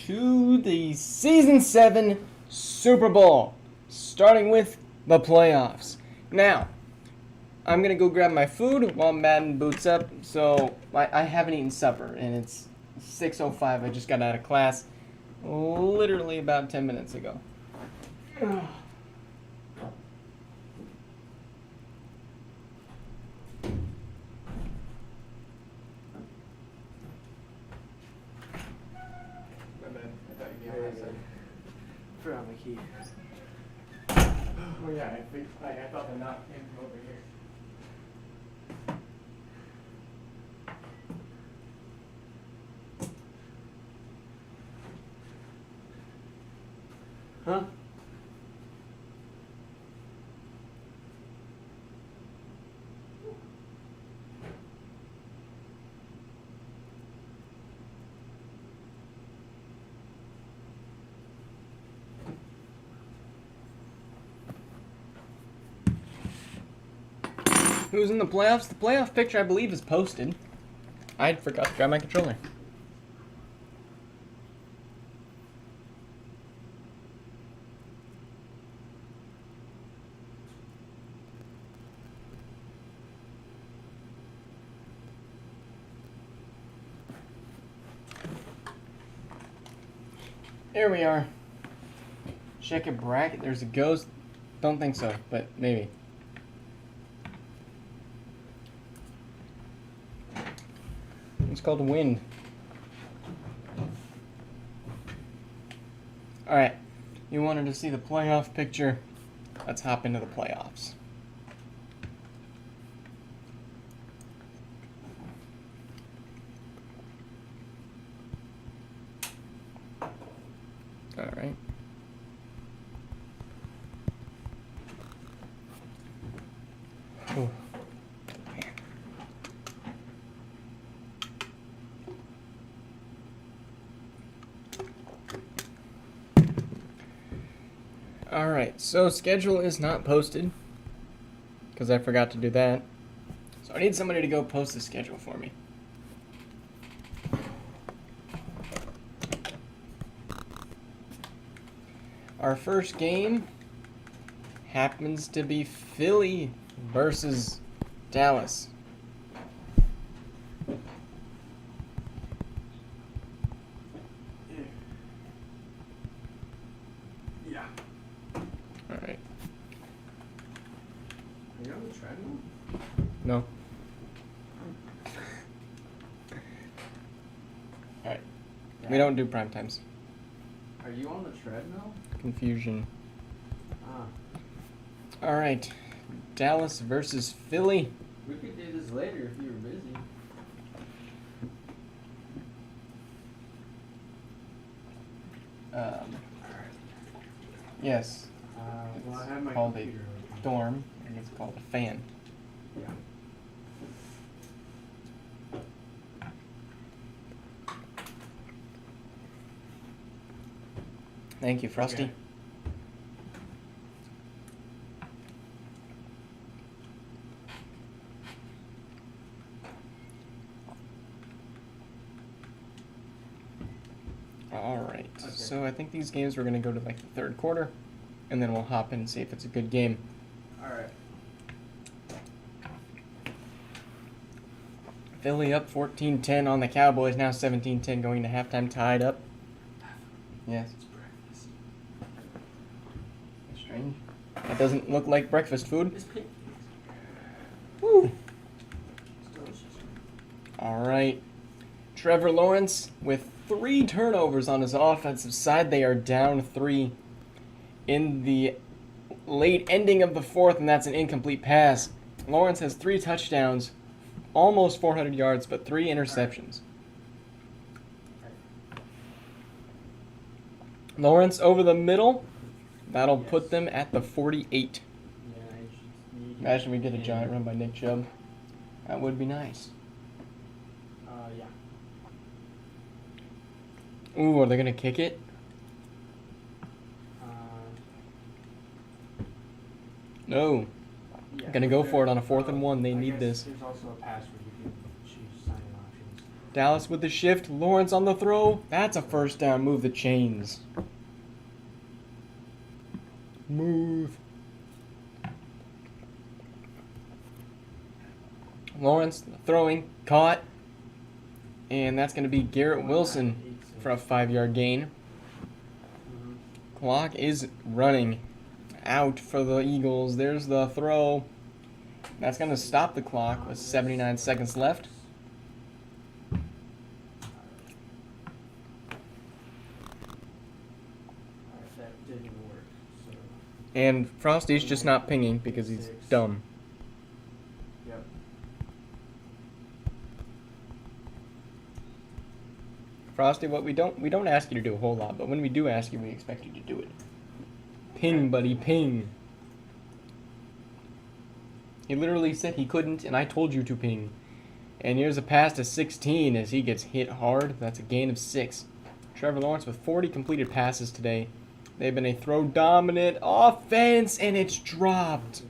to the Season 7 Super Bowl, starting with the playoffs. Now, I'm going to go grab my food while Madden boots up, so I haven't eaten supper, and it's 6:05. I just got out of class literally about 10 minutes ago. Forgot my key. Oh yeah, I thought the knock came from over here. Huh? Who's in the playoffs? The playoff picture, I believe, is posted. I forgot to grab my controller. Here we are. Check a bracket. There's a ghost. Don't think so, but maybe. It's called wind. Alright, you wanted to see the playoff picture. Let's hop into the playoffs. Alright. Alright, so schedule is not posted because I forgot to do that. So I need somebody to go post the schedule for me. Our first game happens to be Philly versus Dallas. Yeah. Alright. Are you on the treadmill? No. Alright. We don't do prime times. Are you on the treadmill? Confusion. Ah. Alright. Dallas versus Philly. We could do this later if you were busy. Yes. Well, I have my Called computer a open. dorm, and it's called a fan. Yeah. Thank you, Frosty. Okay. Alright, Okay. so I think these games we're going to go to like the third quarter, and then we'll hop in and see if it's a good game. Alright. Philly up 14-10 on the Cowboys, now 17-10 going to halftime, tied up. Yes. It's breakfast. That's strange. That doesn't look like breakfast food. It's pancakes. Woo! It's delicious. Alright. Trevor Lawrence with 3 turnovers on his offensive side. They are down 3 in the late ending of the fourth, and that's an incomplete pass. Lawrence has 3 touchdowns, almost 400 yards, but 3 interceptions. Lawrence over the middle. That'll put them at the 48. Yeah, Imagine we get a giant run by Nick Chubb. That would be nice. Yeah. Ooh, are they going to kick it? No. Yeah. Gonna go for it on a 4th and 1. They I need guess this. There's also a pass where you can choose signing options. Dallas with the shift. Lawrence on the throw. That's a first down. Move the chains. Move. Lawrence throwing. Caught. And that's going to be Garrett Wilson for a 5-yard gain. Clock is running out for the Eagles. There's the throw. That's going to stop the clock with 79 seconds left. That didn't work. So. And Frosty's just not pinging because he's dumb. Yep. Frosty, what we don't ask you to do a whole lot, but when we do ask you, we expect you to do it. Ping, buddy, ping. He literally said he couldn't, and I told you to ping. And here's a pass to 16 as he gets hit hard. That's a gain of 6. Trevor Lawrence with 40 completed passes today. They've been a throw-dominant offense, and it's dropped.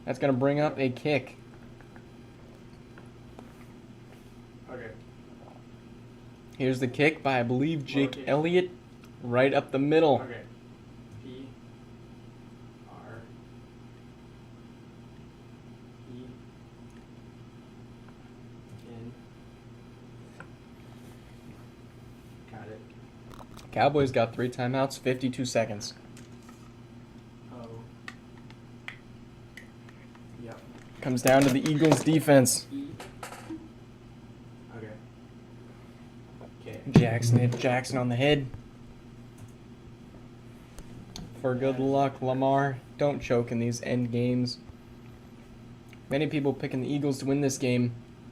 That's going to bring up a kick. Okay. Here's the kick by, I believe, Jake Elliott. Right up the middle. Okay. P. R. E. N. Got it. Cowboys got 3 timeouts, 52 seconds. O. Yep. Comes down to the Eagles defense. E. Okay. K. Jackson hit Jackson on the head. For good luck, Lamar. Don't choke in these end games. Many people picking the Eagles to win this game.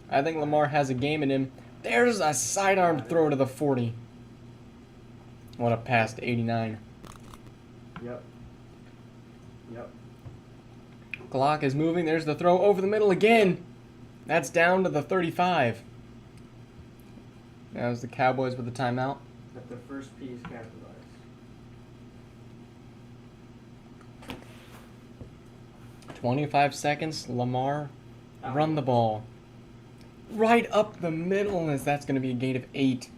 I think Lamar has a game in him. There's a sidearm throw to the 40. What a pass to 89. Yep. Yep. Clock is moving. There's the throw over the middle again. That's down to the 35. That was the Cowboys with the timeout. But the first P is capitalized. 25 seconds. Lamar, run the ball. Right up the middle, as that's going to be a gain of 8.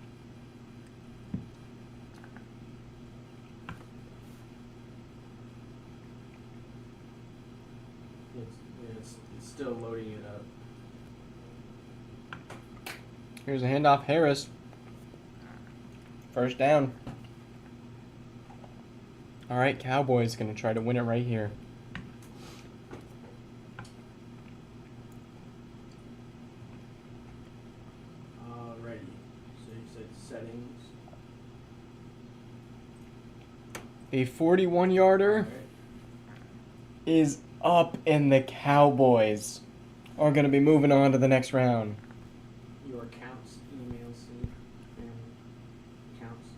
It's still loading it up. Here's a handoff. Harris. First down. All right, Cowboys going to try to win it right here. Alrighty. So you said settings. A 41-yarder Alright. is up, and the Cowboys are going to be moving on to the next round. Your counts, email sync, and counts.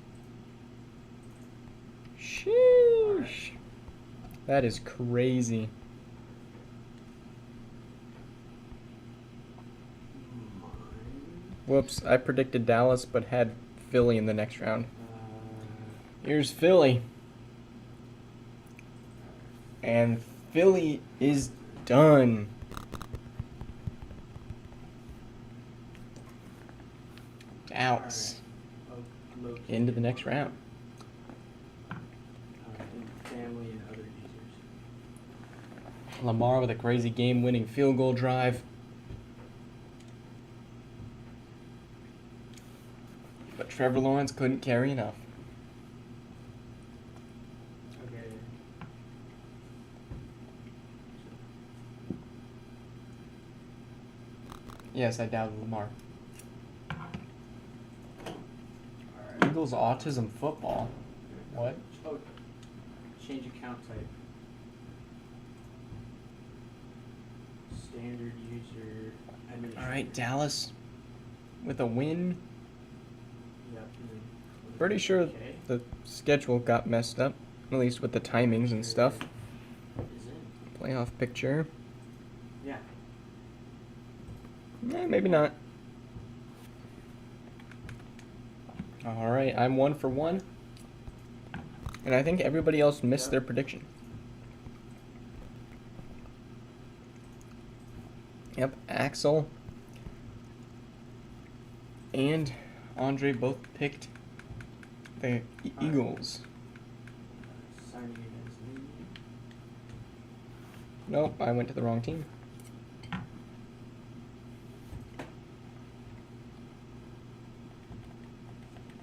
Sheesh. That is crazy. Mine. Whoops, I predicted Dallas but had Philly in the next round. Uh, Here's Philly. And Philly is done. Outs. Alright. Into the next round. And family and other users. Lamar with a crazy game-winning field goal drive. But Trevor Lawrence couldn't carry enough. Okay. Yes, I doubted Lamar. Alright. Eagles autism football. What? Oh, change account type. Standard user administrator. Alright, Dallas with a win. Yep. and then- Pretty sure Okay. the schedule got messed up, at least with the timings and stuff. Is in. Playoff picture. Yeah. Maybe not. Alright, I'm 1 for 1. And I think everybody else missed their prediction. Yep, Axel and Andre both picked the Eagles. Signing against me. Nope, I went to the wrong team.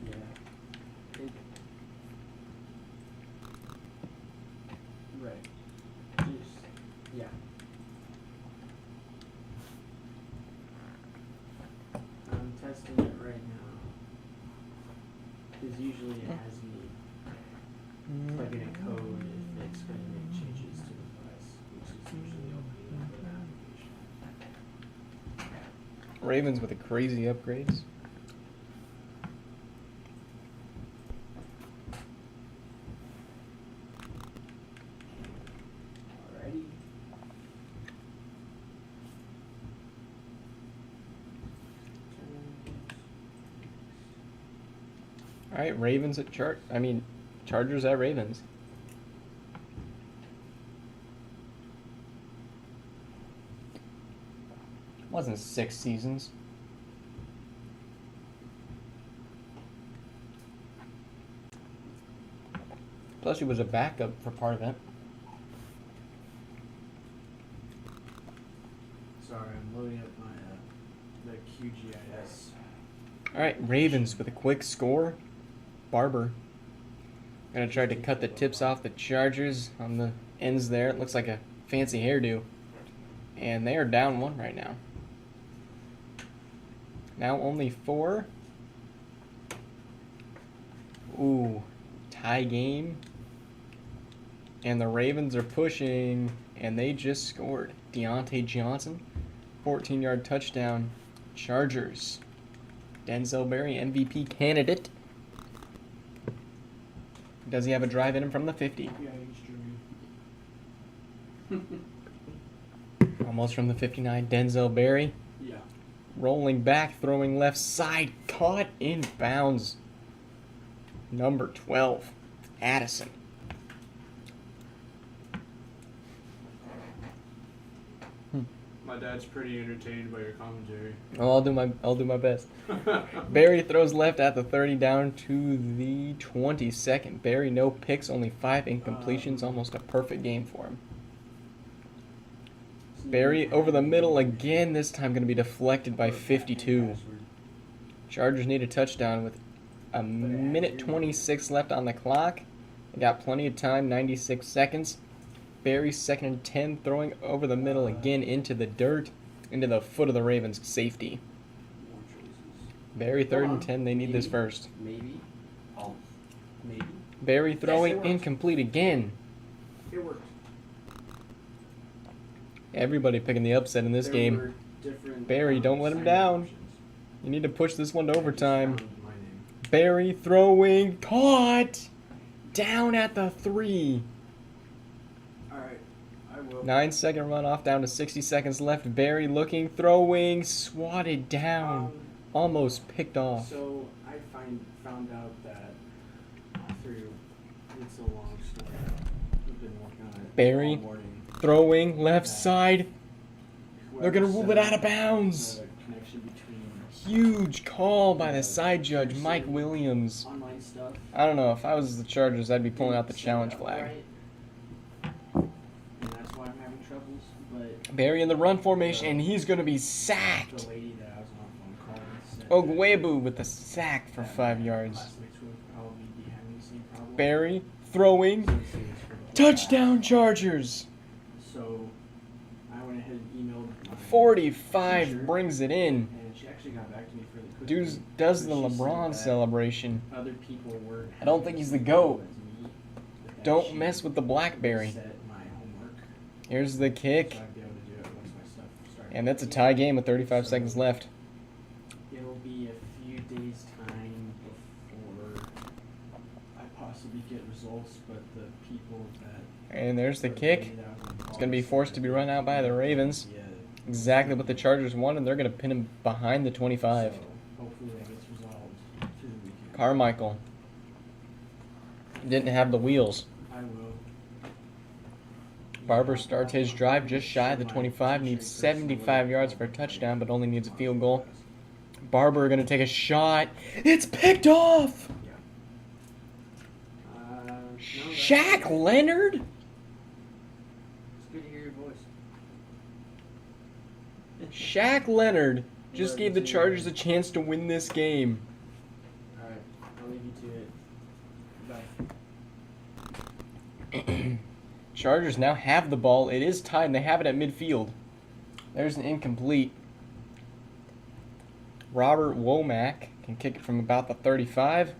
Yeah. Right. Just, yeah. I'm testing it right now. Because usually it has me plug in a code if it's going to make changes to the device, which is usually opening up an application. Ravens with the crazy upgrades. Alrighty. All right, Ravens at Chargers at Ravens. Wasn't 6 seasons. Plus, he was a backup for part of it. Sorry, I'm loading up my the QGIS. All right, Ravens with a quick score. Barber. Gonna try to cut the tips off the Chargers on the ends there. It looks like a fancy hairdo. And they are down 1 right now. Now only 4. Ooh, tie game. And the Ravens are pushing, and they just scored. Deontay Johnson, 14-yard touchdown. Chargers. Denzel Berry, MVP candidate. Does he have a drive in him from the 50? Yeah, he's Almost from the 59. Denzel Berry. Yeah. Rolling back, throwing left side. Caught in bounds. Number 12. Addison. My dad's pretty entertained by your commentary. Well, I'll do my best. Barry throws left at the 30 down to the 22nd. Barry no picks, only 5 incompletions, almost a perfect game for him. Barry over the middle again, this time going to be deflected by 52. Chargers need a touchdown with a minute 26 left on the clock. They got plenty of time, 96 seconds. Barry 2nd and 10, throwing over the middle again into the dirt, into the foot of the Ravens safety. Barry 3rd and 10, they need this first. Maybe. Oh, maybe. Barry throwing Yes, it worked. incomplete again. It worked. Everybody picking the upset in this There game. were different, Barry, don't let him signing down. options. You need to push this one to I just overtime. found my name. Barry throwing, caught! Down at the 3. Alright, I will. 9-second runoff, down to 60 seconds left. Barry looking, throwing, swatted down. Almost picked off. So I found out that through it's a long story. We've been working on it Barry all morning. throwing, left side. They're Whoever going to rule set it out of up bounds. the connection between Huge call by the side judge, Mike Williams. online stuff. I don't know, if I was the Chargers, I'd be pulling out the Set it challenge up flag. right, and that's why I'm having troubles. But Barry in the run formation, and he's going to be sacked. the lady that I was on the phone calling said Ogwebu with the sack for 5 yards. classmates would probably be having the same problem. Barry throwing, So it's for the- touchdown Chargers. So I went ahead and emailed my 45 teacher, brings it in. and she actually got back to me fairly quickly. Does the So she said LeBron that celebration. Other people were. I don't think he's the GOAT. Don't mess with the Blackberry. Set my homework, Here's the kick. so I'd be able to do it once my stuff started. And that's a tie game with 35 seconds left. It'll be a few days' time before I possibly get results, but the people that. And there's the or kick. lady that was on It's call going to be said forced to be that run out by the Ravens. Yeah. Exactly what the Chargers wanted. They're going to pin him behind the 25. So hopefully that gets resolved through the weekend. Carmichael didn't have the wheels. I will. Barber starts his drive just shy of the 25, needs 75 yards for a touchdown, but only needs a field goal. Barber going to take a shot. It's picked off! No, Shaq Leonard? It's good to hear your voice. Shaq Leonard just gave the Chargers a chance to win this game. Alright, I'll leave you to it. Bye. Chargers now have the ball. It is tied, and they have it at midfield. There's an incomplete. Robert Womack can kick it from about the 35.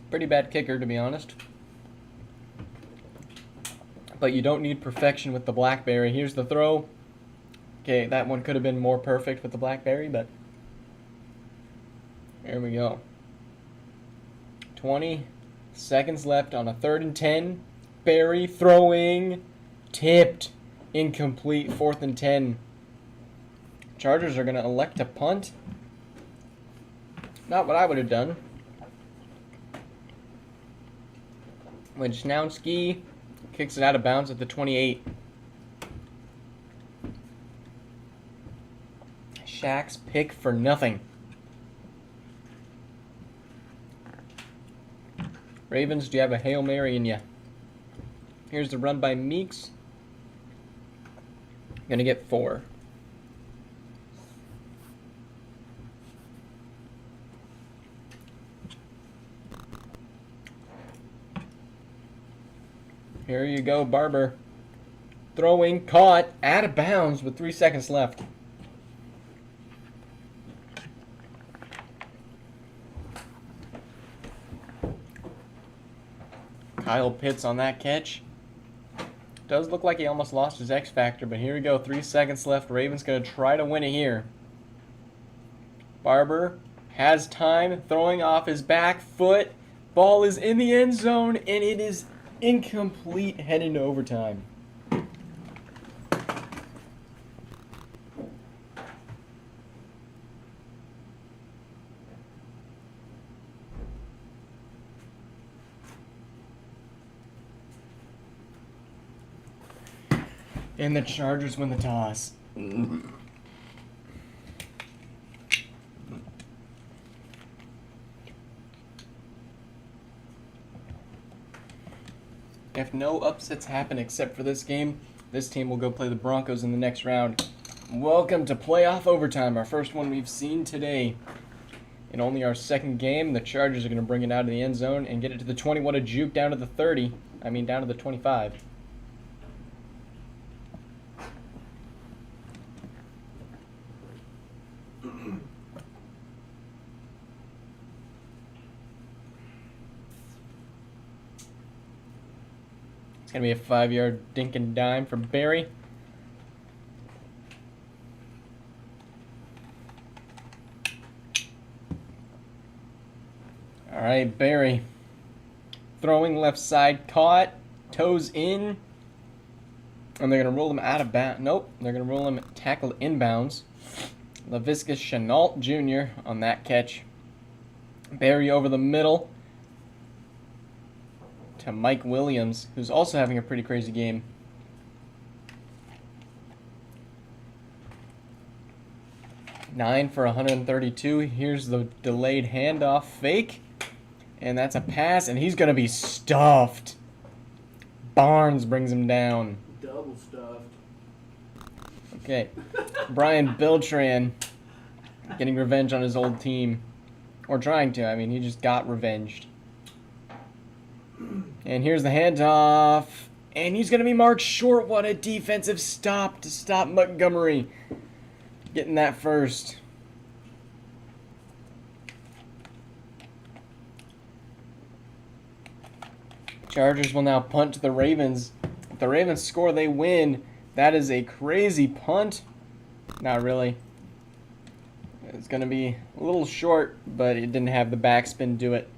Pretty bad kicker, to be honest. But you don't need perfection with the Blackberry. Here's the throw. Okay, that one could have been more perfect with the Blackberry, but there we go. 20 seconds left on a 3rd and 10. Barry throwing. Tipped. Incomplete. 4th and 10. Chargers are going to elect to punt. Not what I would have done. Lichnowsky kicks it out of bounds at the 28. Shaq's pick for nothing. Ravens, do you have a Hail Mary in you? Here's the run by Meeks. Gonna get 4. Here you go, Barber. Throwing, caught, out of bounds with 3 seconds left. Kyle Pitts on that catch. Does look like he almost lost his X Factor, but here we go. 3 seconds left. Ravens going to try to win it here. Barber has time, throwing off his back foot. Ball is in the end zone, and it is incomplete heading to overtime. And the Chargers win the toss. If no upsets happen except for this game, this team will go play the Broncos in the next round. Welcome to playoff overtime, our first one we've seen today. In only our second game, the Chargers are going to bring it out of the end zone and get it to the 20. What a juke down to the 30. Down to the 25. It's going to be a 5-yard dink and dime for Barry. All right, Barry. Throwing left side, caught, toes in. And they're going to roll him out of bounds. Nope, they're going to roll him tackled inbounds. Laviscus Chenault Jr. on that catch. Barry over the middle to Mike Williams, who's also having a pretty crazy game. Nine for 132. Here's the delayed handoff fake. And that's a pass, and he's going to be stuffed. Barnes brings him down. Double stuffed. Okay. Brian Beltran getting revenge on his old team. Or trying to. He just got revenged. And here's the handoff. And he's going to be marked short. What a defensive stop to stop Montgomery getting that first. Chargers will now punt to the Ravens. If the Ravens score, they win. That is a crazy punt. Not really. It's going to be a little short, but it didn't have the backspin do it.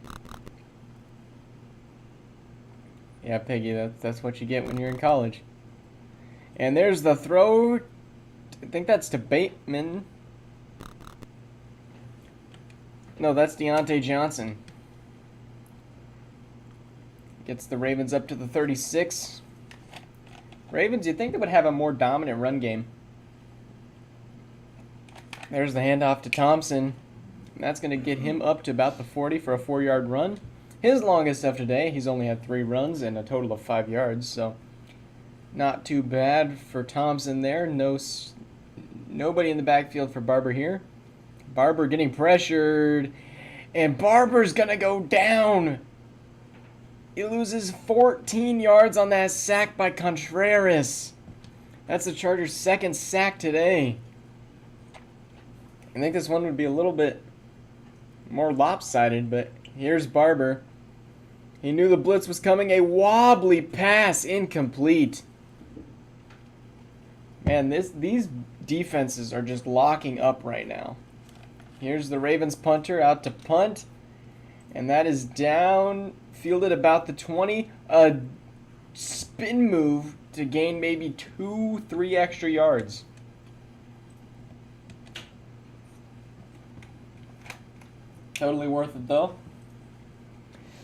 Yeah, Peggy, that's what you get when you're in college. And there's the throw. I think that's to Bateman. No, that's Deontay Johnson. Gets the Ravens up to the 36. Ravens, you'd think they would have a more dominant run game. There's the handoff to Thompson. That's going to get him up to about the 40 for a 4-yard run. His longest of today. He's only had 3 runs and a total of 5 yards, so not too bad for Thompson there. Nobody in the backfield for Barber here. Barber getting pressured, and Barber's going to go down. He loses 14 yards on that sack by Contreras. That's the Chargers' second sack today. I think this one would be a little bit more lopsided, but here's Barber. He knew the blitz was coming. A wobbly pass, incomplete. Man, these defenses are just locking up right now. Here's the Ravens punter out to punt, and that is down, fielded about the 20. A spin move to gain maybe 2-3 extra yards. Totally worth it, though.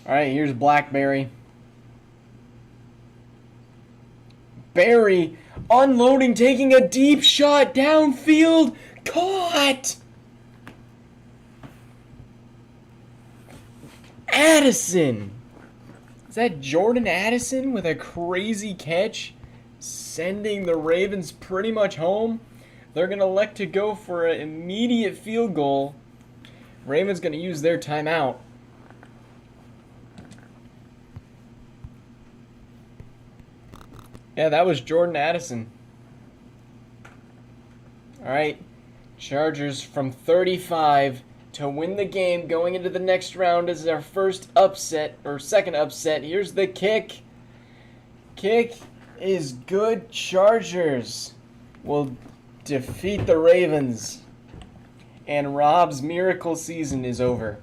All right, here's Blackberry. Barry unloading, taking a deep shot downfield. Caught! Addison! Is that Jordan Addison with a crazy catch? Sending the Ravens pretty much home. They're going to elect to go for an immediate field goal. Ravens going to use their timeout. Yeah, that was Jordan Addison. All right, Chargers from 35 to win the game going into the next round as their first upset, or second upset. Here's the kick. Kick is good. Chargers will defeat the Ravens. And Rob's miracle season is over.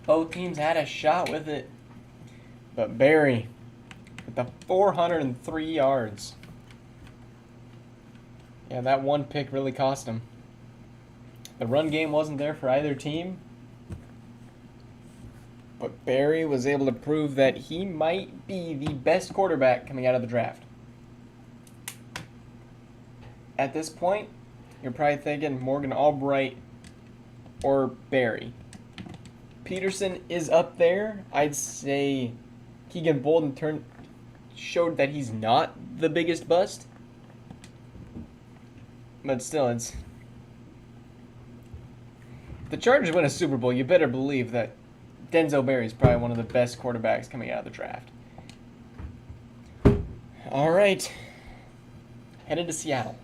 Both teams had a shot with it. But Barry with the 403 yards. Yeah, that one pick really cost him. The run game wasn't there for either team. But Barry was able to prove that he might be the best quarterback coming out of the draft. At this point, you're probably thinking Morgan Albright or Barry. Peterson is up there. I'd say Keegan Bolden showed that he's not the biggest bust. But still, it's... The Chargers win a Super Bowl, you better believe that Denzel Barry is probably one of the best quarterbacks coming out of the draft. All right. Headed to Seattle.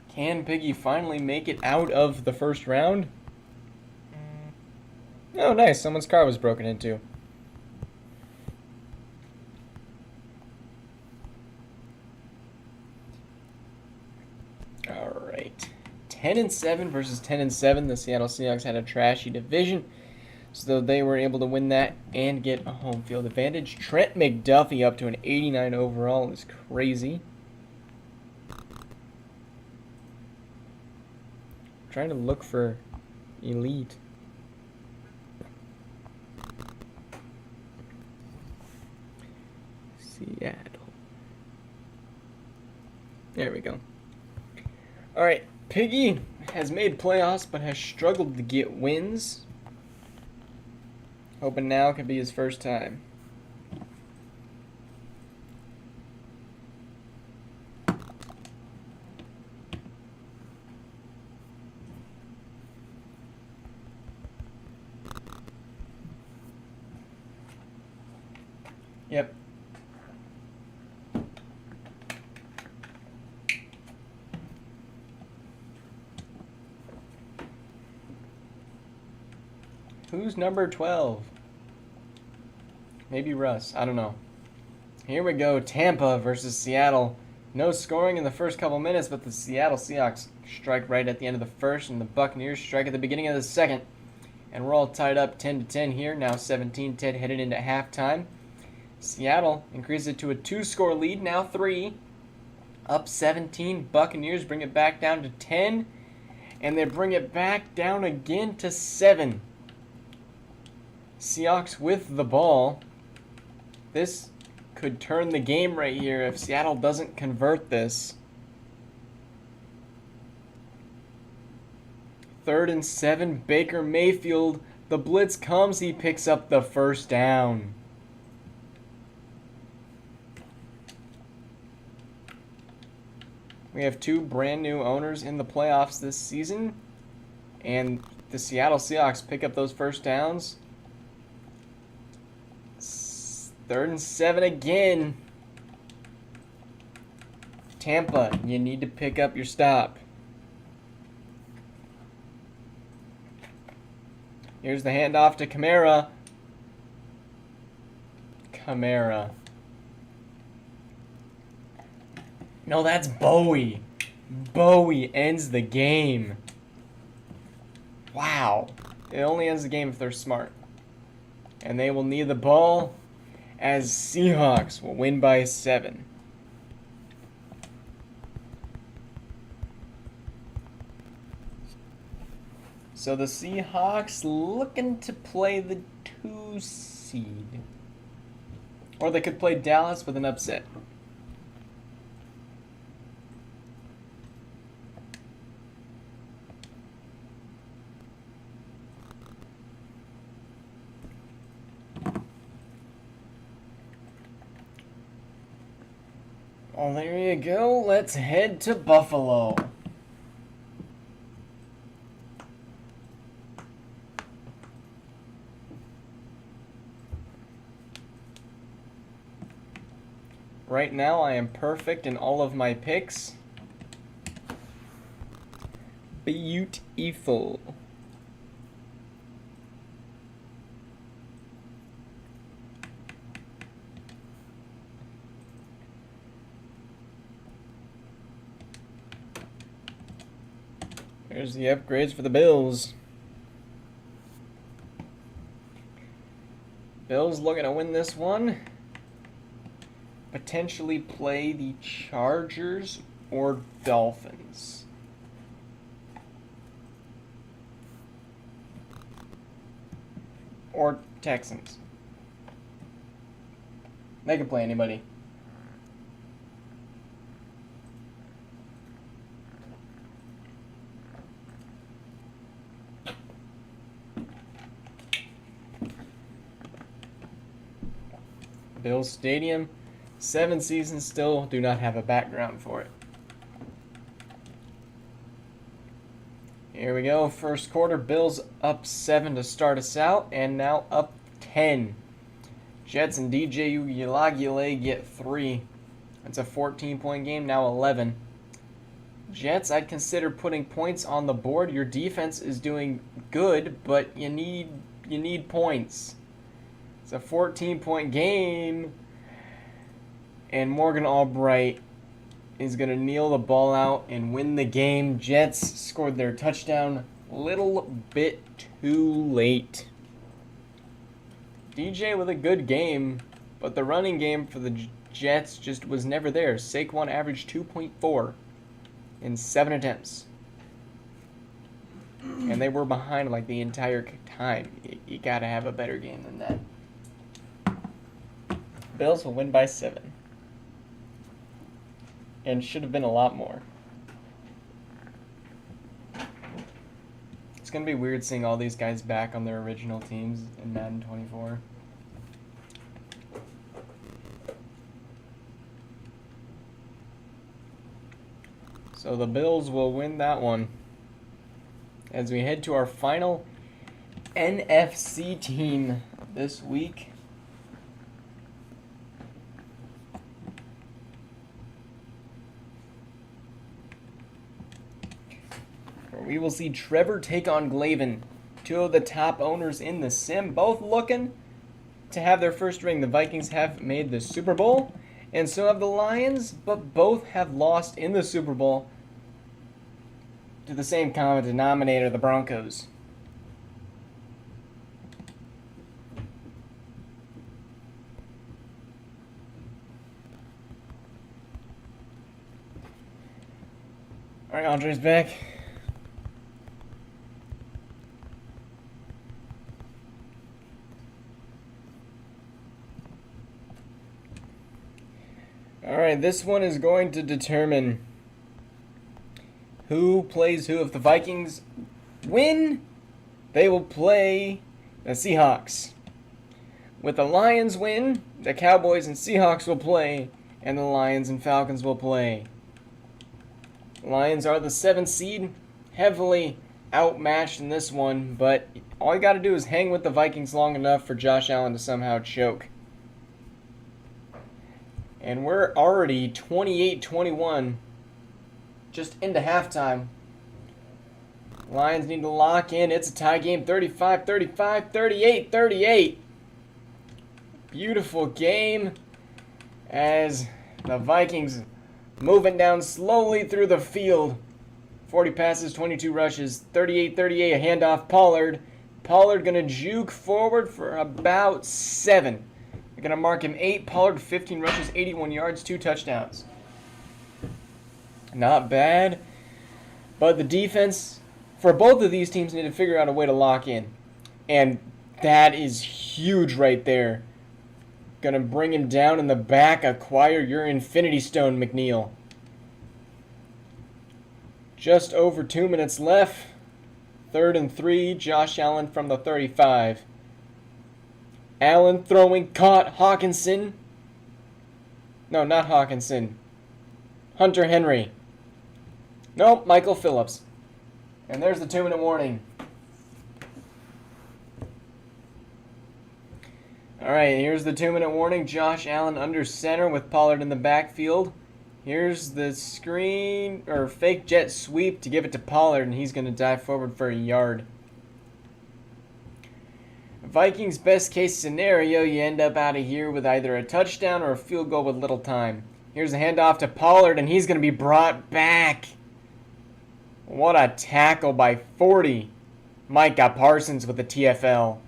Can Piggy finally make it out of the first round? Oh, nice. Someone's car was broken into. All right. 10-7 versus 10-7. The Seattle Seahawks had a trashy division, so they were able to win that and get a home field advantage. Trent McDuffie up to an 89 overall is crazy. Trying to look for elite. Seattle. There we go. All right, Piggy has made playoffs but has struggled to get wins. Hoping now could be his first time. Yep. Who's number 12? Maybe Russ. I don't know. Here we go. Tampa versus Seattle. No scoring in the first couple minutes, but the Seattle Seahawks strike right at the end of the first, and the Buccaneers strike at the beginning of the second. And we're all tied up 10-10 here. Now 17-10 headed into halftime. Seattle increases it to a 2-score lead, now 3. Up 17. Buccaneers bring it back down to 10. And they bring it back down again to 7. Seahawks with the ball. This could turn the game right here if Seattle doesn't convert this. 3rd and 7, Baker Mayfield. The blitz comes, he picks up the first down. We have 2 brand new owners in the playoffs this season, and the Seattle Seahawks pick up those first downs. 3rd and 7 again. Tampa, you need to pick up your stop. Here's the handoff to Kamara. No, that's Bowie. Bowie ends the game. Wow. It only ends the game if they're smart. And they will need the ball as Seahawks will win by 7. So the Seahawks looking to play the 2 seed. Or they could play Dallas with an upset. Well, there you go. Let's head to Buffalo. Right now, I am perfect in all of my picks. Beautiful. There's the upgrades for the Bills. Bills looking to win this one. Potentially play the Chargers or Dolphins. Or Texans. They can play anybody. Bills Stadium. 7 seasons still do not have a background for it. Here we go. First quarter. Bills up 7 to start us out, and now up 10. Jets and DJ Uiagalelei get 3. It's a 14-point game, now 11. Jets, I'd consider putting points on the board. Your defense is doing good, but you need points. It's a 14-point game. And Morgan Albright is going to kneel the ball out and win the game. Jets scored their touchdown a little bit too late. DJ with a good game, but the running game for the Jets just was never there. Saquon averaged 2.4 in 7 attempts. And they were behind like the entire time. You got to have a better game than that. Bills will win by 7. And should have been a lot more. It's going to be weird seeing all these guys back on their original teams in Madden 24. So the Bills will win that one. As we head to our final NFC team this week. We will see Trevor take on Glavin, 2 of the top owners in the sim, both looking to have their first ring. The Vikings have made the Super Bowl, and so have the Lions, but both have lost in the Super Bowl to the same common denominator, the Broncos. All right, Andre's back. Alright, this one is going to determine who plays who. If the Vikings win, they will play the Seahawks. With the Lions win, the Cowboys and Seahawks will play, and the Lions and Falcons will play. Lions are the 7th seed, heavily outmatched in this one, but all you got to do is hang with the Vikings long enough for Josh Allen to somehow choke. And we're already 28-21, just into halftime. Lions need to lock in. It's a tie game, 35-35, 38-38. Beautiful game as the Vikings moving down slowly through the field. 40 passes, 22 rushes, 38-38, a handoff Pollard. Pollard going to juke forward for about 7. They're going to mark him 8. Pollard, 15 rushes, 81 yards, 2 touchdowns. Not bad. But the defense for both of these teams need to figure out a way to lock in. And that is huge right there. Going to bring him down in the back. Acquire your Infinity Stone, McNeil. Just over 2 minutes left. 3rd and 3. Josh Allen from the 35. Allen throwing, caught. Hawkinson. No, not Hawkinson. Hunter Henry. Nope, Michael Phillips. And there's the 2-minute warning. Alright, here's the 2-minute warning. Josh Allen under center with Pollard in the backfield. Here's the screen, or fake jet sweep to give it to Pollard, and he's going to dive forward for a yard. Vikings best case scenario, you end up out of here with either a touchdown or a field goal with little time. Here's a handoff to Pollard, and he's going to be brought back. What a tackle by 40. Micah Parsons with the TFL.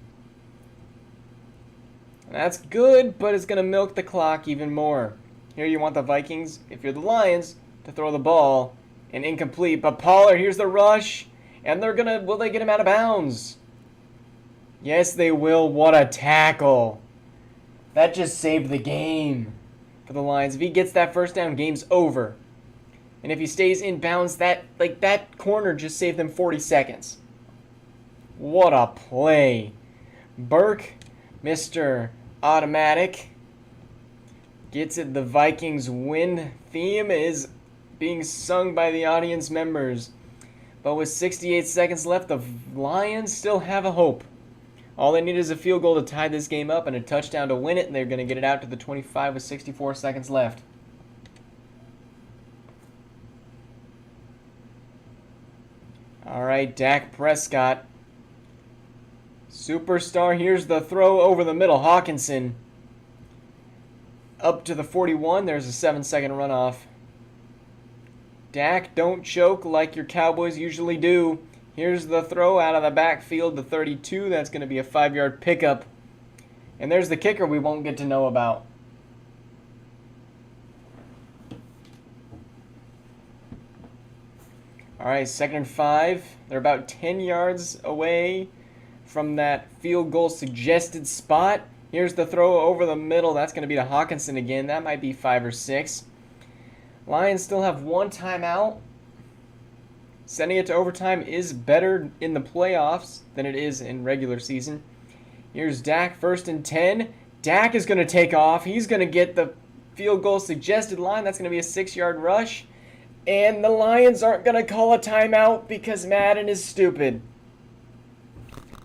That's good, but it's going to milk the clock even more. Here you want the Vikings, if you're the Lions, to throw the ball. And incomplete, but Pollard, here's the rush. And they're going to, will they get him out of bounds? Yes, they will. What a tackle. That just saved the game for the Lions. If he gets that first down, game's over. And if he stays in bounds, that corner just saved them 40 seconds. What a play. Burke, Mr. Automatic, gets it. The Vikings win theme is being sung by the audience members. But with 68 seconds left, the Lions still have a hope. All they need is a field goal to tie this game up and a touchdown to win it, and they're going to get it out to the 25 with 64 seconds left. All right, Dak Prescott. Superstar, here's the throw over the middle. Hawkinson up to the 41. There's a 7-second runoff. Dak, don't choke like your Cowboys usually do. Here's the throw out of the backfield, the 32. That's going to be a 5-yard pickup. And there's the kicker we won't get to know about. All right, 2nd and 5. They're about 10 yards away from that field goal suggested spot. Here's the throw over the middle. That's going to be to Hawkinson again. That might be 5 or 6. Lions still have 1 timeout. Sending it to overtime is better in the playoffs than it is in regular season. Here's Dak, 1st and 10. Dak is going to take off. He's going to get the field goal suggested line. That's going to be a 6-yard rush. And the Lions aren't going to call a timeout because Madden is stupid.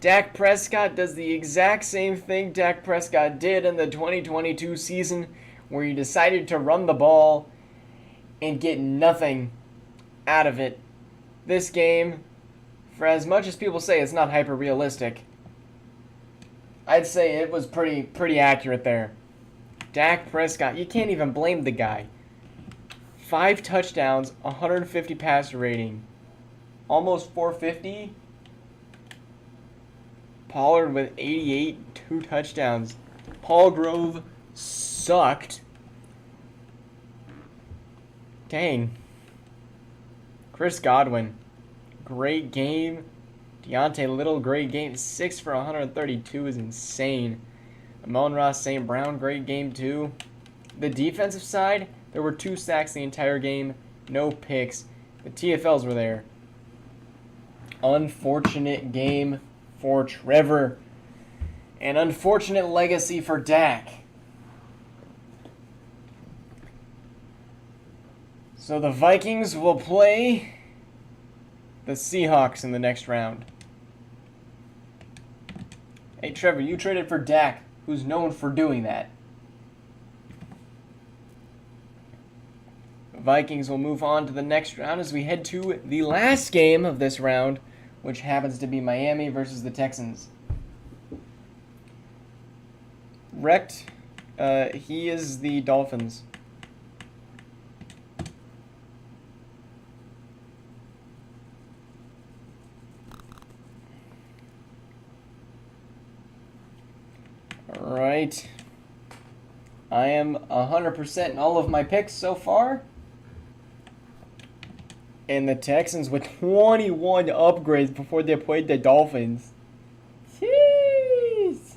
Dak Prescott does the exact same thing Dak Prescott did in the 2022 season, where he decided to run the ball and get nothing out of it. This game, for as much as people say it's not hyper-realistic, I'd say it was pretty accurate there. Dak Prescott, you can't even blame the guy. 5 touchdowns, 150 passer rating, almost 450. Pollard with 88, 2 touchdowns. Paul Grove sucked. Dang. Chris Godwin, great game. Deontay Little, great game. 6 for 132 is insane. Amon-Ra St. Brown, great game too. The defensive side, There were 2 sacks the entire game, no picks. The TFLs were there. Unfortunate game for Trevor. An unfortunate legacy for Dak. So the Vikings will play the Seahawks in the next round. Hey Trevor, you traded for Dak, who's known for doing that. The Vikings will move on to the next round as we head to the last game of this round, which happens to be Miami versus the Texans. Wrecked, he is the Dolphins. Alright. I am 100% in all of my picks so far. And the Texans with 21 upgrades before they played the Dolphins. Jeez.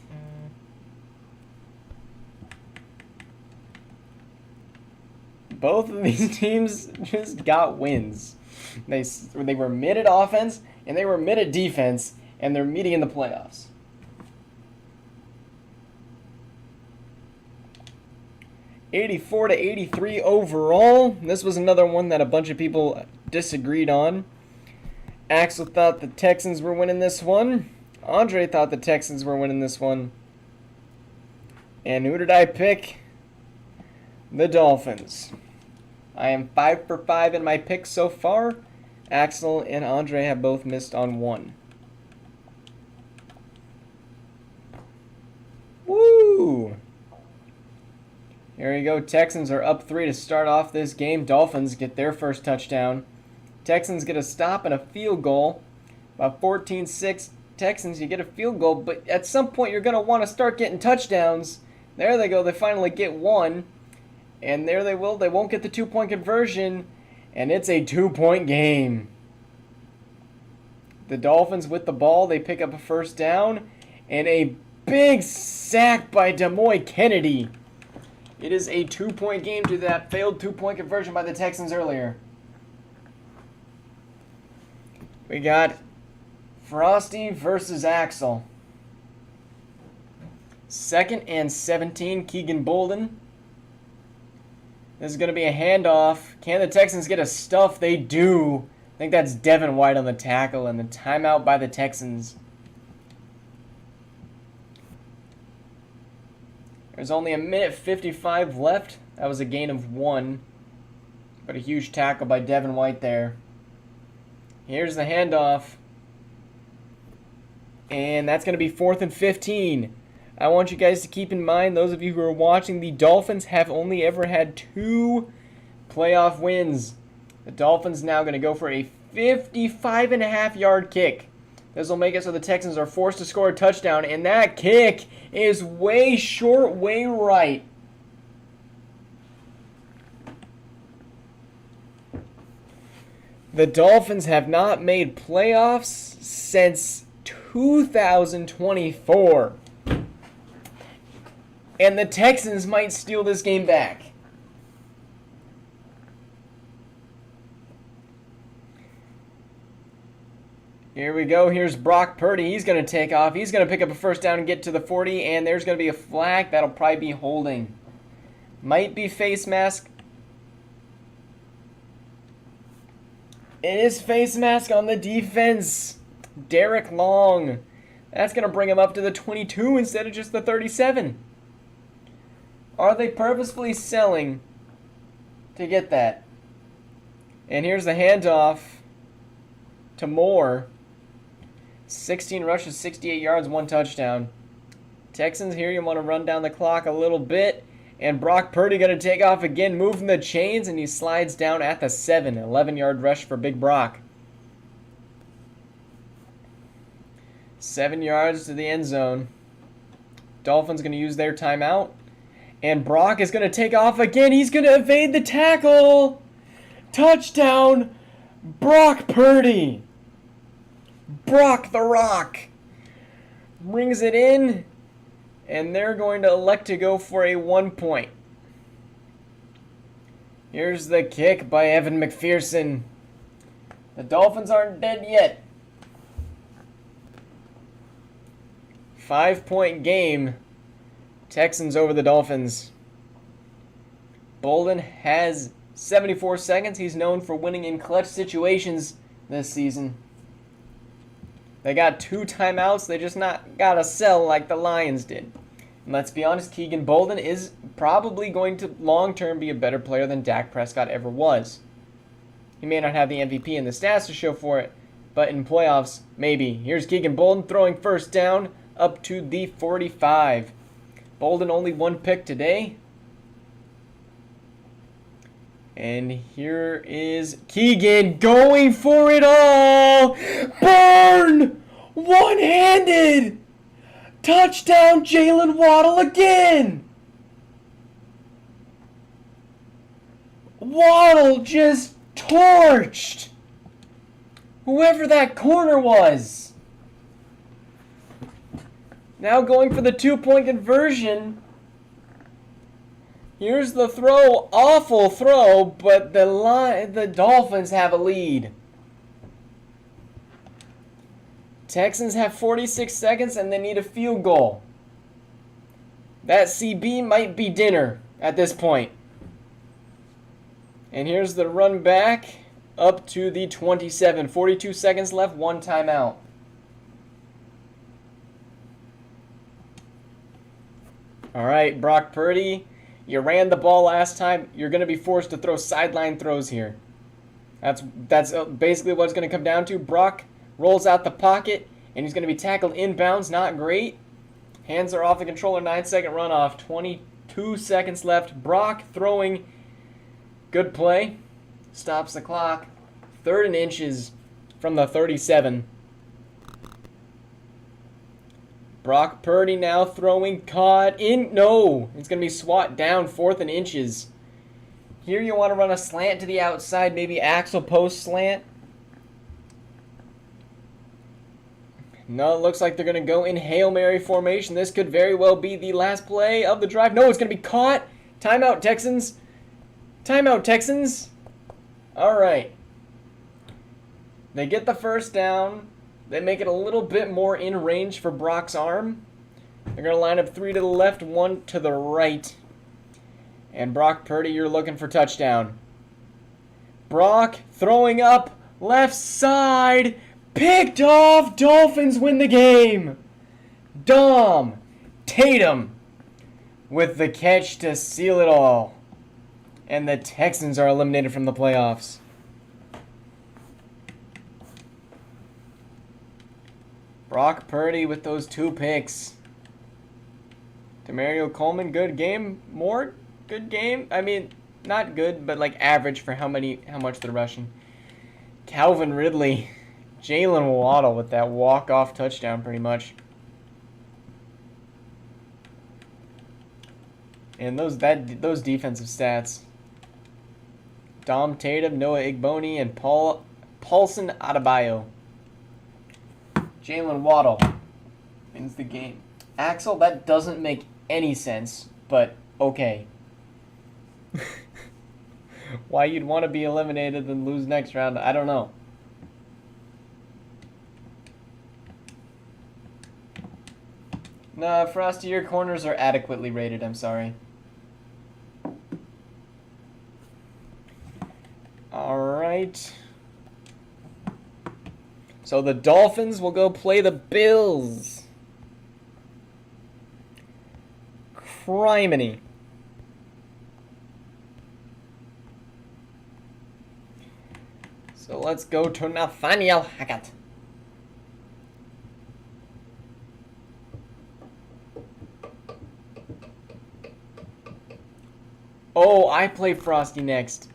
Both of these teams just got wins. They were mid at offense and they were mid at defense, and they're meeting in the playoffs. $84-83 overall. This was another one that a bunch of people disagreed on. Axel thought the Texans were winning this one. Andre thought the Texans were winning this one. And who did I pick? The Dolphins. I am 5 for 5 in my picks so far. Axel and Andre have both missed on one. Woo! Here we go. Texans are up 3 to start off this game. Dolphins get their first touchdown. Texans get a stop and a field goal. About 14-6. Texans, you get a field goal, but at some point you're going to want to start getting touchdowns. There they go. They finally get one. And there they will. They won't get the 2-point conversion. And it's a 2-point game. The Dolphins with the ball. They pick up a first down. And a big sack by Demoy Kennedy. It is a 2-point game to that failed 2-point conversion by the Texans earlier. We got Frosty versus Axel. 2nd and 17, Keegan Bolden. This is going to be a handoff. Can the Texans get a stuff? They do. I think that's Devin White on the tackle, and the timeout by the Texans. There's only 1:55 left. That was a gain of 1. But a huge tackle by Devin White there. Here's the handoff. And that's going to be 4th and 15. I want you guys to keep in mind, those of you who are watching, the Dolphins have only ever had 2 playoff wins. The Dolphins now going to go for a 55.5-yard kick. This will make it so the Texans are forced to score a touchdown, and that kick is way short, way right. The Dolphins have not made playoffs since 2024. And the Texans might steal this game back. Here we go. Here's Brock Purdy. He's going to take off. He's going to pick up a first down and get to the 40. And there's going to be a flag. That'll probably be holding. Might be face mask. It is face mask on the defense. Derek Long. That's going to bring him up to the 22 instead of just the 37. Are they purposefully selling to get that? And here's the handoff to Moore. 16 rushes, 68 yards, 1 touchdown. Texans here, you want to run down the clock a little bit. And Brock Purdy going to take off again, moving the chains, and he slides down at the 7. 11-yard rush for Big Brock. 7 yards to the end zone. Dolphins going to use their timeout. And Brock is going to take off again. He's going to evade the tackle. Touchdown, Brock Purdy. Brock the Rock brings it in, and they're going to elect to go for a 1 point. Here's the kick by Evan McPherson. The Dolphins aren't dead yet. 5-point game. Texans over the Dolphins. Bolden has 74 seconds. He's known for winning in clutch situations this season. They got 2 timeouts. They just not got to sell like the Lions did. And let's be honest, Keegan Bolden is probably going to long-term be a better player than Dak Prescott ever was. He may not have the MVP and the stats to show for it, but in playoffs, maybe. Here's Keegan Bolden throwing first down up to the 45. Bolden only 1 pick today. And here is Keegan going for it all. Burn! One-handed! Touchdown, Jalen Waddle again! Waddle just torched whoever that corner was. Now going for the 2-point conversion. Here's the throw. Awful throw, but the Dolphins have a lead. Texans have 46 seconds and they need a field goal. That CB might be dinner at this point. And here's the run back up to the 27. 42 seconds left, 1 timeout. All right, Brock Purdy. You ran the ball last time. You're going to be forced to throw sideline throws here. That's basically what it's going to come down to. Brock rolls out the pocket, and he's going to be tackled inbounds. Not great. Hands are off the controller. 9-second runoff. 22 seconds left. Brock throwing. Good play. Stops the clock. 3rd and inches from the 37. Brock Purdy now throwing, caught in. No, it's going to be swat down, 4th and inches. Here you want to run a slant to the outside, maybe axle post slant. No, it looks like they're going to go in Hail Mary formation. This could very well be the last play of the drive. No, it's going to be caught. Timeout, Texans. Timeout, Texans. All right. They get the first down. They make it a little bit more in range for Brock's arm. They're going to line up 3 to the left, 1 to the right. And Brock Purdy, you're looking for touchdown. Brock throwing up, left side, picked off. Dolphins win the game. Dom Tatum with the catch to seal it all. And the Texans are eliminated from the playoffs. Brock Purdy with those 2 picks. Demario Coleman, good game. Moore, good game. I mean, not good, but like average for how much they're rushing. Calvin Ridley, Jalen Waddle with that walk-off touchdown pretty much. And those defensive stats. Dom Tatum, Noah Igboni, and Paulson Adebayo. Jalen Waddle wins the game. Axel, that doesn't make any sense, but okay. Why you'd want to be eliminated and lose next round, I don't know. Nah, Frosty, your corners are adequately rated, I'm sorry. Alright. So the Dolphins will go play the Bills. Criminy. So let's go to Nathaniel Hackett. Oh, I play Frosty next.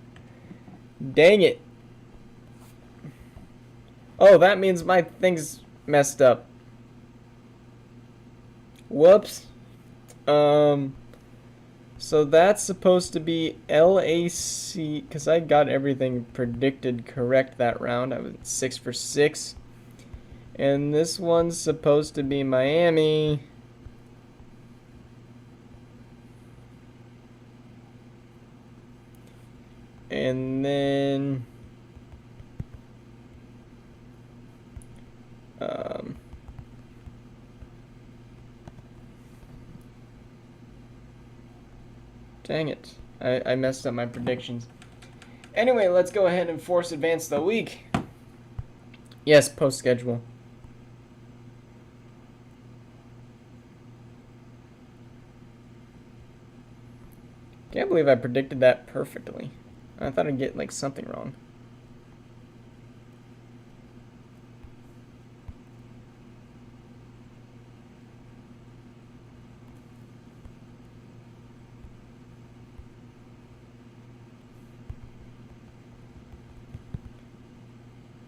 Dang it. Oh, that means my thing's messed up. Whoops. So that's supposed to be LAC, because I got everything predicted correct that round. I was 6 for 6. And this one's supposed to be Miami. And then dang it. I messed up my predictions. Anyway, let's go ahead and force advance the week. Yes, post schedule. Can't believe I predicted that perfectly. I thought I'd get like something wrong.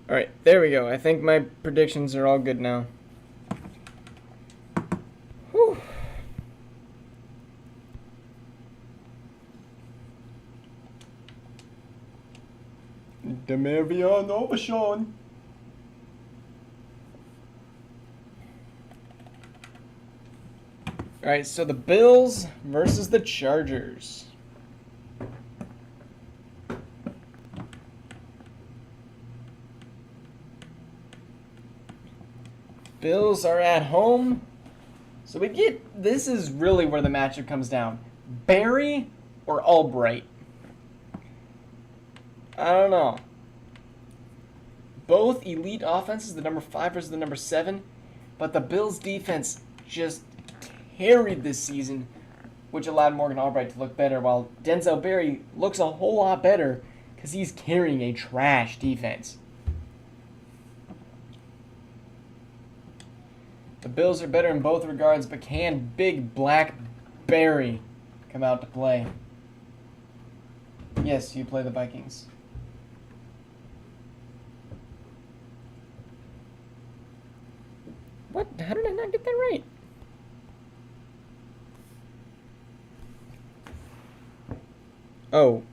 Alright, there we go. I think my predictions are all good now. Whew. Demavion Overshawn. Alright, so the Bills versus the Chargers. Bills are at home. So we get, this is really where the matchup comes down. Barry or Albright? I don't know. Both elite offenses, the number 5 versus the number 7. But the Bills defense just carried this season, which allowed Morgan Albright to look better, while Denzel Barry looks a whole lot better because he's carrying a trash defense. The Bills are better in both regards, but can Big Black Barry come out to play? Yes, you play the Vikings. What? How did I not get that right? Oh.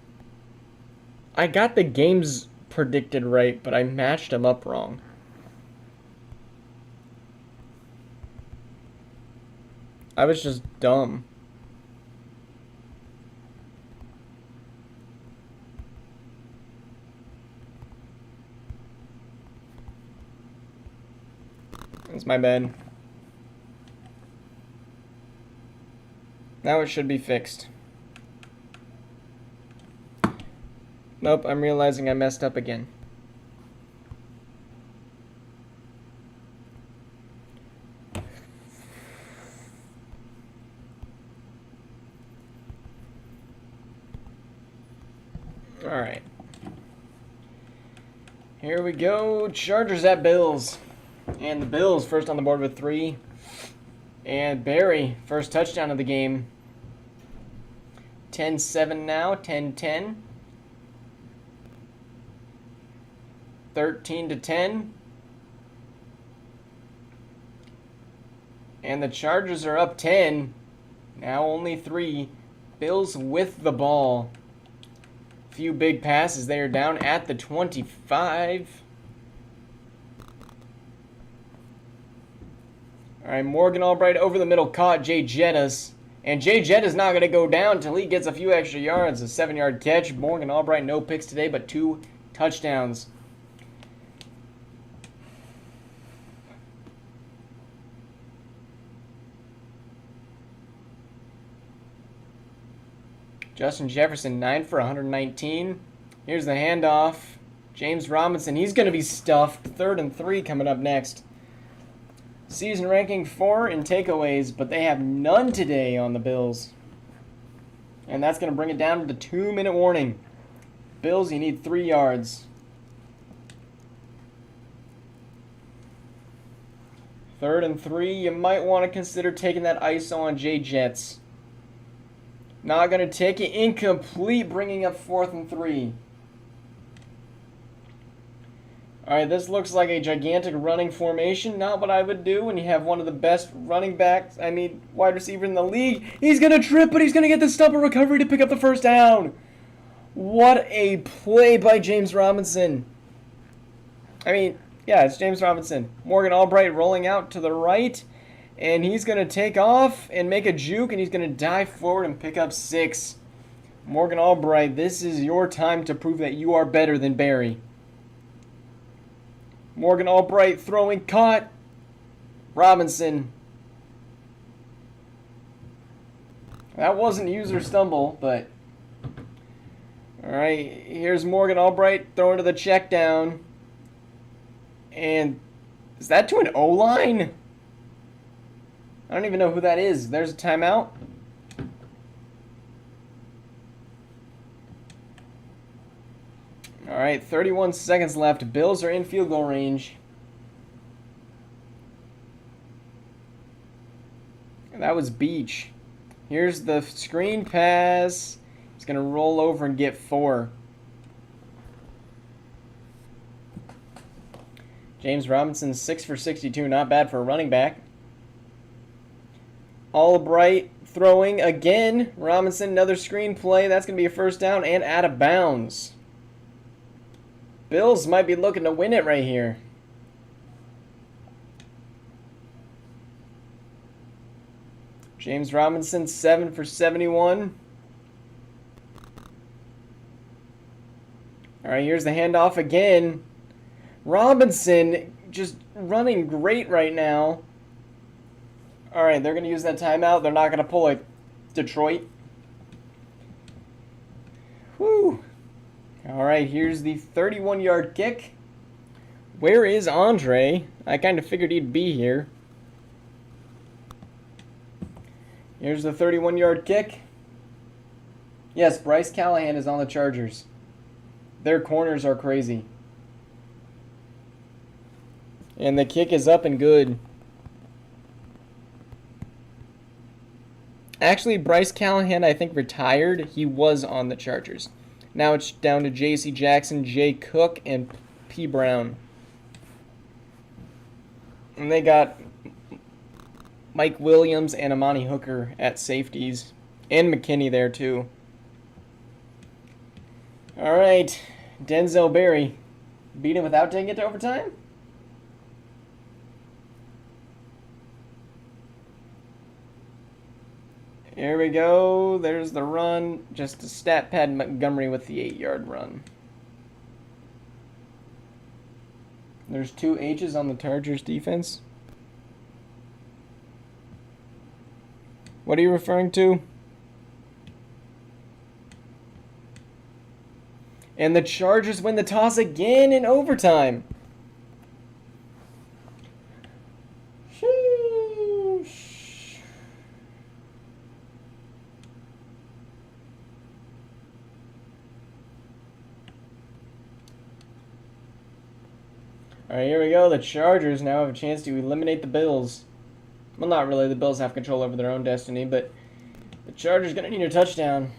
I got the games predicted right, but I matched them up wrong. I was just dumb. That's my bad. Now it should be fixed. Nope, I'm realizing I messed up again. Alright. Here we go. Chargers at Bills. And the Bills first on the board with 3. And Barry, first touchdown of the game. 10-7 now, 10-10. 13-10. And the Chargers are up 10. Now only 3. Bills with the ball. Few big passes. They are down at the 25. All right, Morgan Albright over the middle caught Jay Jettas. And Jay Jettas not going to go down until he gets a few extra yards. A 7-yard catch. Morgan Albright, no picks today, but 2 touchdowns. Justin Jefferson, 9 for 119. Here's the handoff. James Robinson, he's going to be stuffed. 3rd and 3 coming up next. Season ranking 4 in takeaways, but they have none today on the Bills. And that's going to bring it down to the 2-minute warning. Bills, you need 3 yards. 3rd and 3, you might want to consider taking that ISO on Jay Jets. Not going to take it. Incomplete, bringing up 4th and 3. Alright, this looks like a gigantic running formation. Not what I would do when you have one of the best running backs, wide receiver in the league. He's going to trip, but he's going to get the stumble recovery to pick up the first down. What a play by James Robinson. Yeah, it's James Robinson. Morgan Albright rolling out to the right. And he's going to take off and make a juke, and he's going to dive forward and pick up 6. Morgan Albright, this is your time to prove that you are better than Barry. Morgan Albright throwing, caught. Robinson. That wasn't user stumble, but... Alright, here's Morgan Albright throwing to the check down. And is that to an O-line? I don't even know who that is. There's a timeout. Alright, 31 seconds left. Bills are in field goal range. And that was Beach. Here's the screen pass. He's going to roll over and get 4. James Robinson, 6 for 62. Not bad for a running back. Albright throwing again. Robinson, another screen play. That's going to be a first down and out of bounds. Bills might be looking to win it right here. James Robinson, 7 for 71. All right, here's the handoff again. Robinson just running great right now. All right, they're going to use that timeout. They're not going to pull a Detroit. Whew. All right, here's the 31-yard kick. Where is Andre? I kind of figured he'd be here. Here's the 31-yard kick. Yes, Bryce Callahan is on the Chargers. Their corners are crazy. And the kick is up and good. Actually, Bryce Callahan, I think, retired. He was on the Chargers. Now it's down to J.C. Jackson, Jay Cook, and P. Brown. And they got Mike Williams and Amani Hooker at safeties. And McKinney there, too. All right. Denzel Berry. Beat him without taking it to overtime? Here we go. There's the run. Just a stat pad Montgomery with the 8-yard run. There's 2 H's on the Chargers defense. What are you referring to? And the Chargers win the toss again in overtime. Alright, here we go. The Chargers now have a chance to eliminate the Bills. Well, not really. The Bills have control over their own destiny, but the Chargers going to need a touchdown.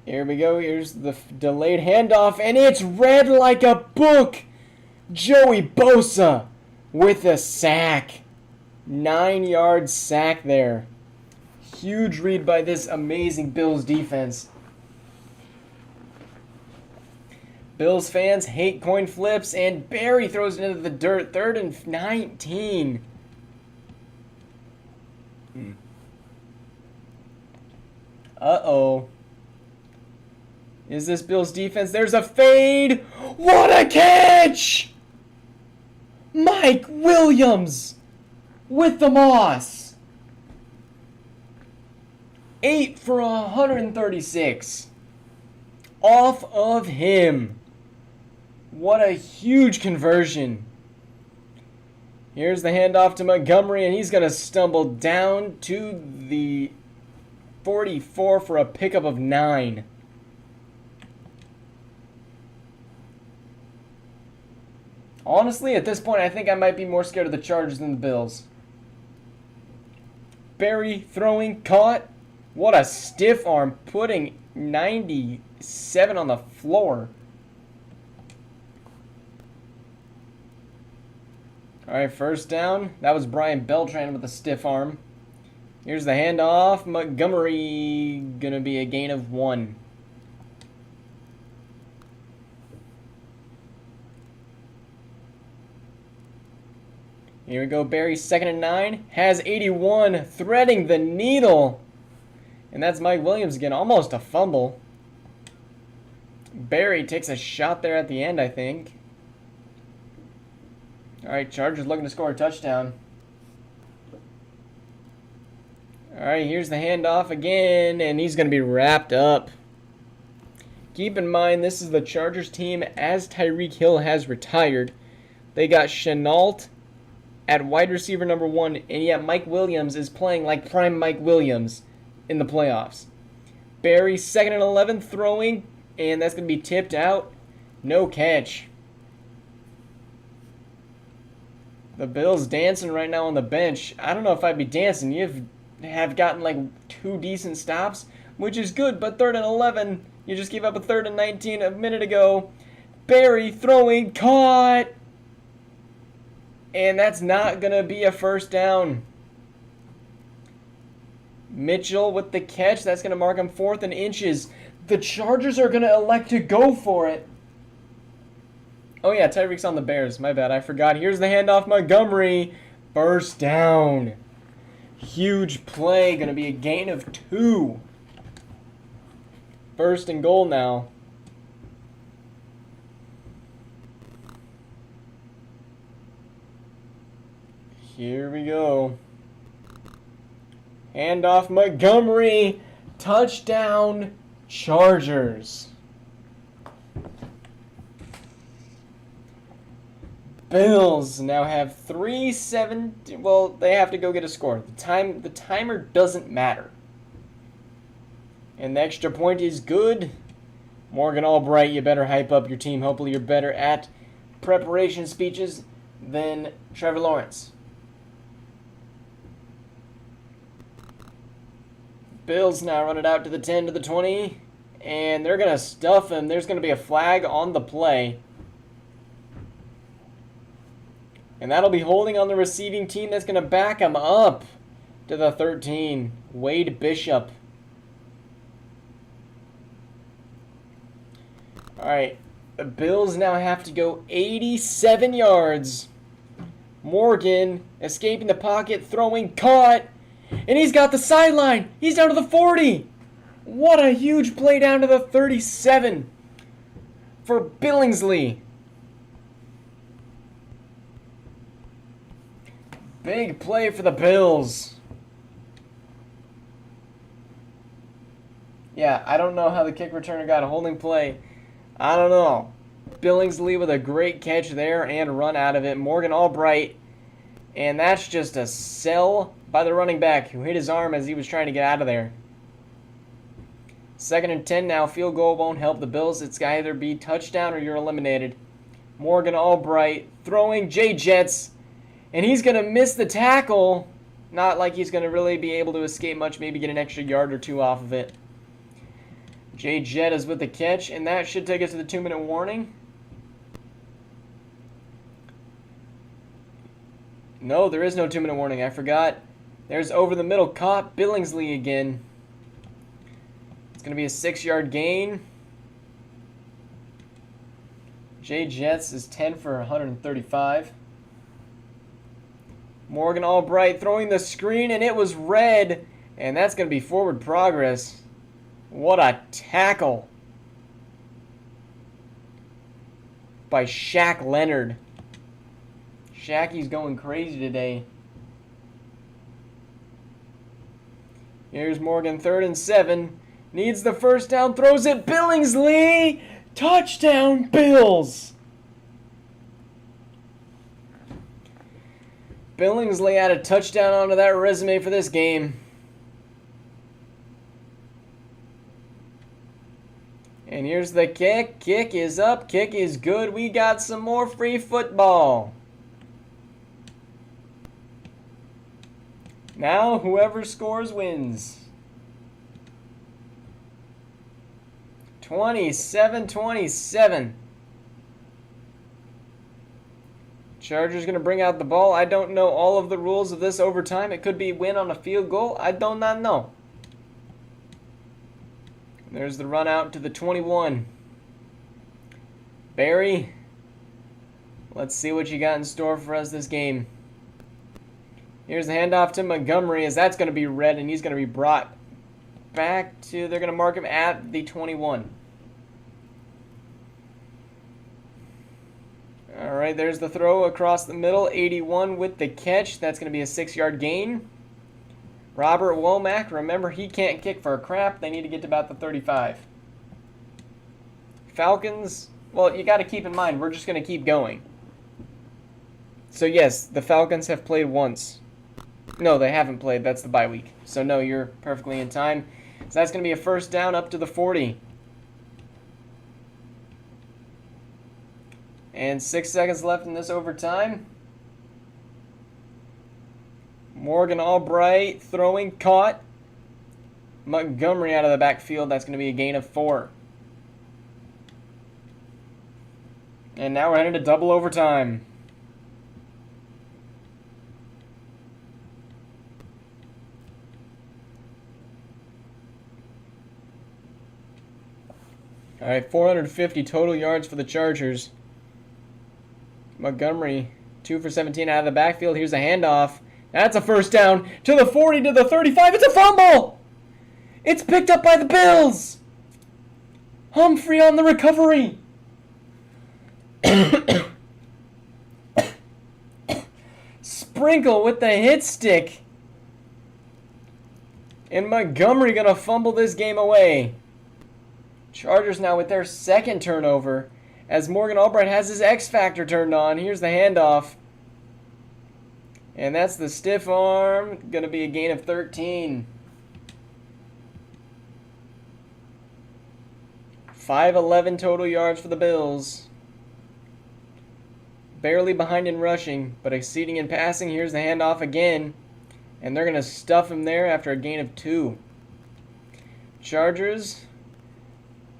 Here we go. Here's the delayed handoff, and it's read like a book. Joey Bosa with a sack. 9-yard sack there. Huge read by this amazing Bills defense. Bills fans hate coin flips, and Barry throws it into the dirt. 3rd and 19. Uh-oh. Is this Bills defense? There's a fade. What a catch! Mike Williams with the moss. 8 for 136. Off of him. What a huge conversion. Here's the handoff to Montgomery, and he's going to stumble down to the 44 for a pickup of 9. Honestly, at this point, I think I might be more scared of the Chargers than the Bills. Barry throwing, caught. What a stiff arm, putting 97 on the floor. All right, first down. That was Brian Beltran with a stiff arm. Here's the handoff. Montgomery going to be a gain of 1. Here we go. Barry, 2nd and 9. Has 81. Threading the needle. And that's Mike Williams again. Almost a fumble. Barry takes a shot there at the end, I think. Alright, Chargers looking to score a touchdown. Alright, here's the handoff again, and he's going to be wrapped up. Keep in mind, this is the Chargers team as Tyreek Hill has retired. They got Chenault at wide receiver number 1, and yet Mike Williams is playing like prime Mike Williams in the playoffs. Barry, 2nd and 11, throwing, and that's going to be tipped out. No catch. The Bills dancing right now on the bench. I don't know if I'd be dancing. You have gotten like 2 decent stops, which is good, but 3rd and 11, you just gave up a 3rd and 19 a minute ago. Barry throwing, caught, and that's not going to be a first down. Mitchell with the catch. That's going to mark him 4th and inches. The Chargers are going to elect to go for it. Oh, yeah, Tyreek's on the Bears. My bad, I forgot. Here's the handoff, Montgomery. First down. Huge play. Going to be a gain of 2. 1st and goal now. Here we go. Handoff, Montgomery. Touchdown, Chargers. Bills now have 3-7. Well, they have to go get a score. The timer doesn't matter. And the extra point is good. Morgan Albright, you better hype up your team. Hopefully you're better at preparation speeches than Trevor Lawrence. Bills now run it out to the 10 to the 20. And they're going to stuff him. There's going to be a flag on the play. And that'll be holding on the receiving team. That's going to back him up to the 13. Wade Bishop. Alright, the Bills now have to go 87 yards. Morgan escaping the pocket, throwing, caught, and he's got the sideline. He's down to the 40. What a huge play down to the 37 for Billingsley. Big play for the Bills. Yeah, I don't know how the kick returner got a holding play. I don't know. Billingsley with a great catch there and run out of it. Morgan Albright. And that's just a sell by the running back who hit his arm as he was trying to get out of there. 2nd and 10 now. Field goal won't help the Bills. It's got to either be touchdown or you're eliminated. Morgan Albright throwing J-Jets. And he's going to miss the tackle. Not like he's going to really be able to escape much. Maybe get an extra yard or 2 off of it. J-Jet is with the catch, and that should take us to the 2-minute warning. No, there is no 2-minute warning. I forgot. There's over the middle caught. Billingsley again. It's going to be a 6-yard gain. J-Jets is 10 for 135. Morgan Albright throwing the screen, and it was red. And that's going to be forward progress. What a tackle by Shaq Leonard. Shaqy's going crazy today. Here's Morgan, 3rd and 7. Needs the first down, throws it. Billingsley! Touchdown, Bills! Billingsley had a touchdown onto that resume for this game. And here's the kick. Kick is up. Kick is good. We got some more free football. Now, whoever scores wins. 27-27. Chargers going to bring out the ball. I don't know all of the rules of this overtime. It could be win on a field goal. I do not know. There's the run out to the 21. Barry, let's see what you got in store for us this game. Here's the handoff to Montgomery, as that's going to be red, and he's going to be brought back to, they're going to mark him at the 21. All right, there's the throw across the middle, 81 with the catch. That's going to be a 6-yard gain. Robert Womack, remember, he can't kick for a crap. They need to get to about the 35. Falcons, well, you got to keep in mind, we're just going to keep going. So, yes, the Falcons have played once. No, they haven't played. That's the bye week. So, no, you're perfectly in time. So, that's going to be a first down up to the 40. And 6 seconds left in this overtime. Morgan Albright throwing, caught. Montgomery out of the backfield. That's going to be a gain of 4. And now we're headed to double overtime. All right, 450 total yards for the Chargers. Montgomery, 2 for 17 out of the backfield. Here's a handoff. That's a first down to the 40, to the 35. It's a fumble! It's picked up by the Bills! Humphrey on the recovery. Sprinkle with the hit stick. And Montgomery going to fumble this game away. Chargers now with their second turnover, as Morgan Albright has his X Factor turned on. Here's the handoff. And that's the stiff arm. Going to be a gain of 13. 511 total yards for the Bills. Barely behind in rushing, but exceeding in passing. Here's the handoff again. And they're going to stuff him there after a gain of 2. Chargers,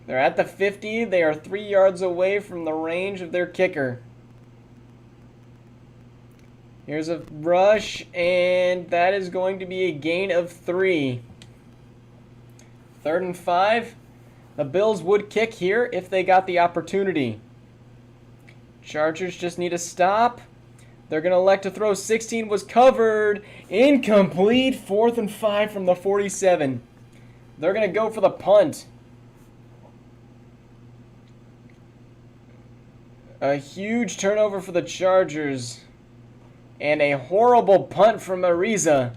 they're at the 50. They are 3 yards away from the range of their kicker. Here's a rush, and that is going to be a gain of 3. 3rd and 5. The Bills would kick here if they got the opportunity. Chargers just need a stop. They're going to elect to throw. 16 was covered. Incomplete. 4th and 5 from the 47. They're going to go for the punt. A huge turnover for the Chargers. And a horrible punt from Ariza.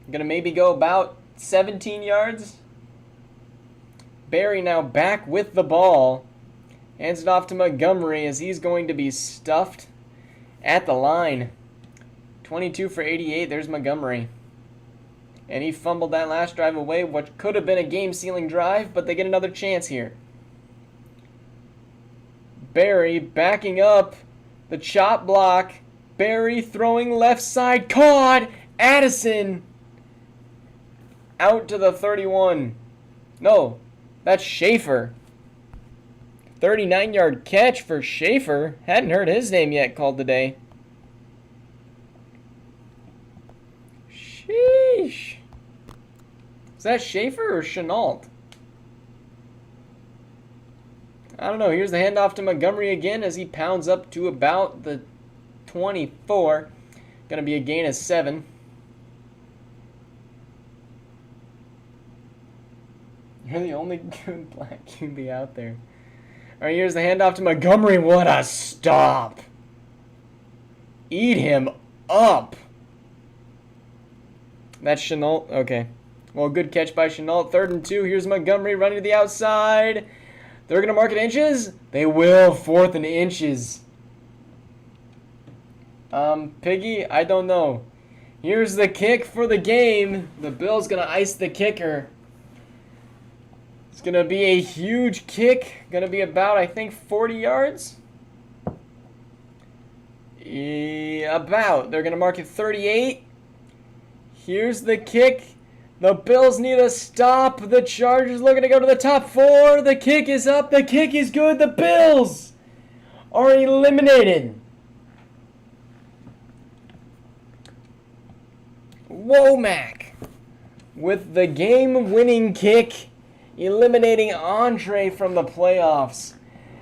Going to maybe go about 17 yards. Barry now back with the ball. Hands it off to Montgomery as he's going to be stuffed at the line. 22 for 88. There's Montgomery. And he fumbled that last drive away, what could have been a game-sealing drive, but they get another chance here. Barry backing up. The chop block. Barry throwing left side. Caught. Addison. Out to the 31. No, that's Schaefer. 39-yard catch for Schaefer. Hadn't heard his name yet called today. Sheesh. Is that Schaefer or Chenault? I don't know. Here's the handoff to Montgomery again as he pounds up to about the 24. Going to be a gain of 7. You're the only good black QB out there. All right, here's the handoff to Montgomery. What a stop. Eat him up. That's Chenault. Okay. Well, good catch by Chenault. 3rd and 2. Here's Montgomery running to the outside. They're going to mark it inches. They will. 4th and inches. Piggy, I don't know. Here's the kick for the game. The Bills going to ice the kicker. It's going to be a huge kick. Going to be about, I think, 40 yards. About. They're going to mark it 38. Here's the kick. The Bills need a stop. The Chargers looking to go to the top 4. The kick is up. The kick is good. The Bills are eliminated. Womack with the game-winning kick, eliminating Andre from the playoffs.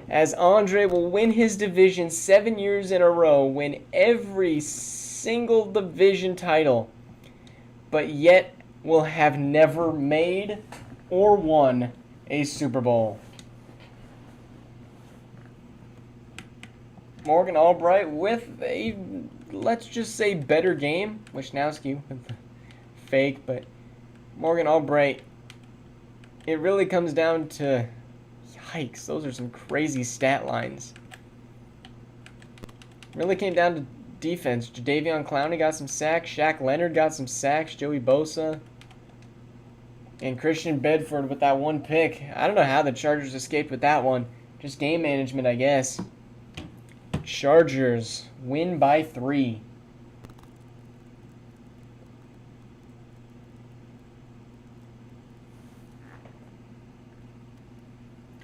as Andre will win his division 7 years in a row, win every single division title, but yet will have never made or won a Super Bowl. Morgan Albright with a, let's just say, better game. Wisnowski with the fake, but Morgan Albright, it really comes down to, yikes, those are some crazy stat lines. Really came down to defense. Jadeveon Clowney got some sacks. Shaq Leonard got some sacks. Joey Bosa. And Christian Bedford with that one pick. I don't know how the Chargers escaped with that one. Just game management, I guess. Chargers win by 3.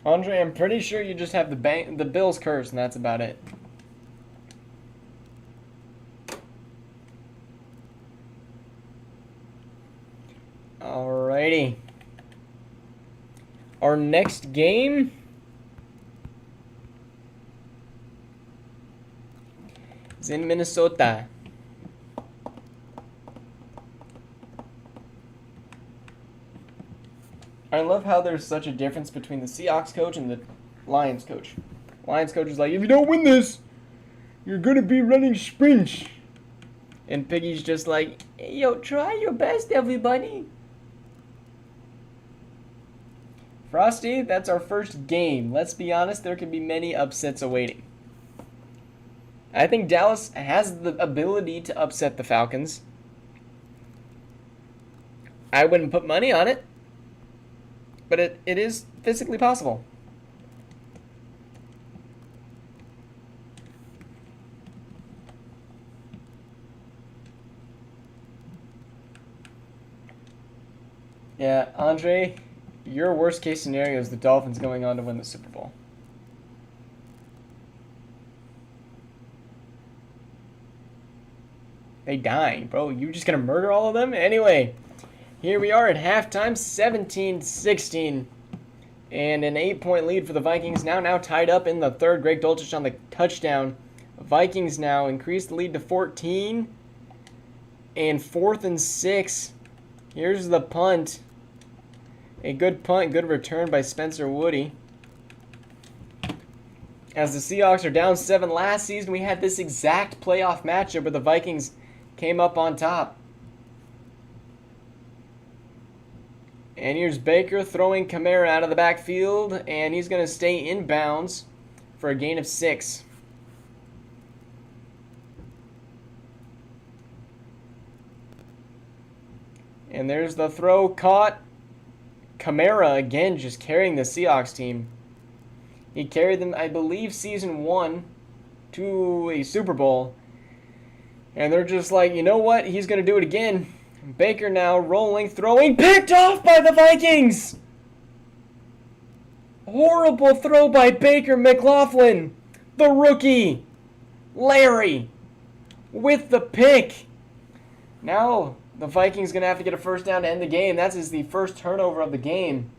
Andre, I'm pretty sure you just have the Bills curse, and that's about it. Alrighty. Our next game is in Minnesota. I love how there's such a difference between the Seahawks coach and the Lions coach. Lions coach is like, if you don't win this, you're going to be running sprints. And Piggy's just like, hey, yo, try your best, everybody. Frosty, that's our first game. Let's be honest, there can be many upsets awaiting. I think Dallas has the ability to upset the Falcons. I wouldn't put money on it, but it is physically possible. Yeah, Andre, your worst case scenario is the Dolphins going on to win the Super Bowl. They dying, bro. You just gonna murder all of them? Anyway, here we are at halftime, 17-16. And an 8-point lead for the Vikings. Now tied up in the third. Greg Dulcich on the touchdown. Vikings now increase the lead to 14. And 4th and 6. Here's the punt. A good punt, good return by Spencer Woody. As the Seahawks are down 7 last season, we had this exact playoff matchup where the Vikings came up on top. And here's Baker throwing Kamara out of the backfield, and he's going to stay in bounds for a gain of 6. And there's the throw caught. Kamara, again, just carrying the Seahawks team. He carried them, I believe, season 1 to a Super Bowl. And they're just like, you know what? He's going to do it again. Baker now rolling, throwing, picked off by the Vikings! Horrible throw by Baker McLaughlin. The rookie, Larry, with the pick. Now the Vikings going to have to get a first down to end the game. That is the first turnover of the game.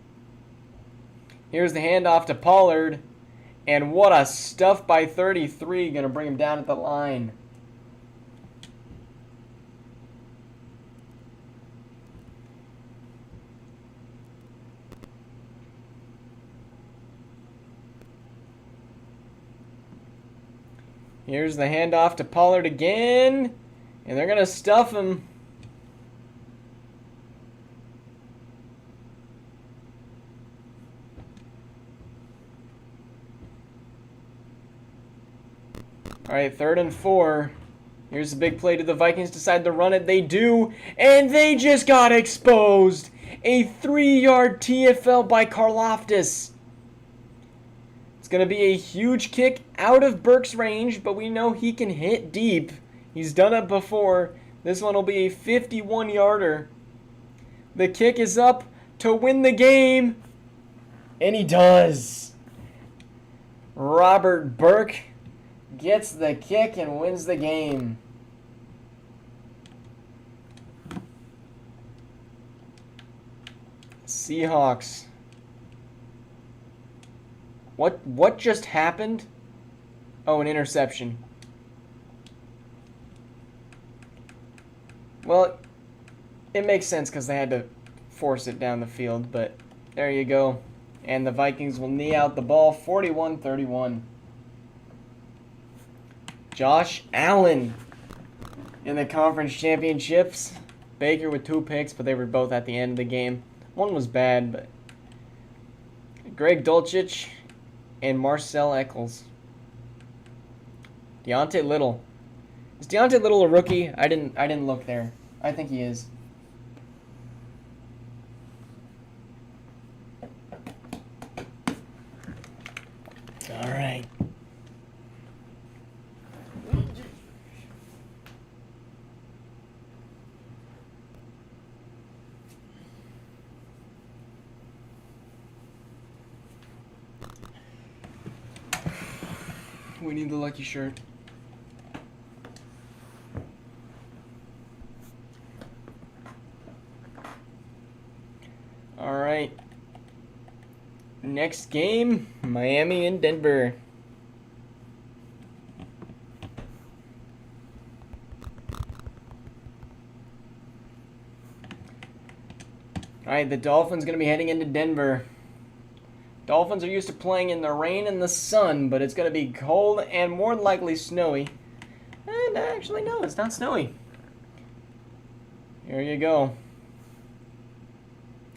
Here's the handoff to Pollard. And what a stuff by 33. Going to bring him down at the line. Here's the handoff to Pollard again. And they're going to stuff him. All right, 3rd and 4. Here's the big play. Do the Vikings decide to run it? They do. And they just got exposed. A 3-yard TFL by Karlaftis. It's going to be a huge kick out of Burke's range, but we know he can hit deep. He's done it before. This one will be a 51-yarder. The kick is up to win the game. And he does. Robert Burke gets the kick and wins the game. Seahawks. What just happened? Oh, an interception. Well, it makes sense because they had to force it down the field, but there you go. And the Vikings will knee out the ball 41-31. Josh Allen in the conference championships. Baker with 2 picks, but they were both at the end of the game. One was bad, but Greg Dulcich and Marcel Eccles. Deontay Little. Is Deontay Little a rookie? I didn't look there. I think he is. All right. We need the lucky shirt. All right. Next game, Miami and Denver. All right, the Dolphins going to be heading into Denver. Dolphins are used to playing in the rain and the sun, but it's going to be cold and more than likely snowy. And actually, no, it's not snowy. Here you go.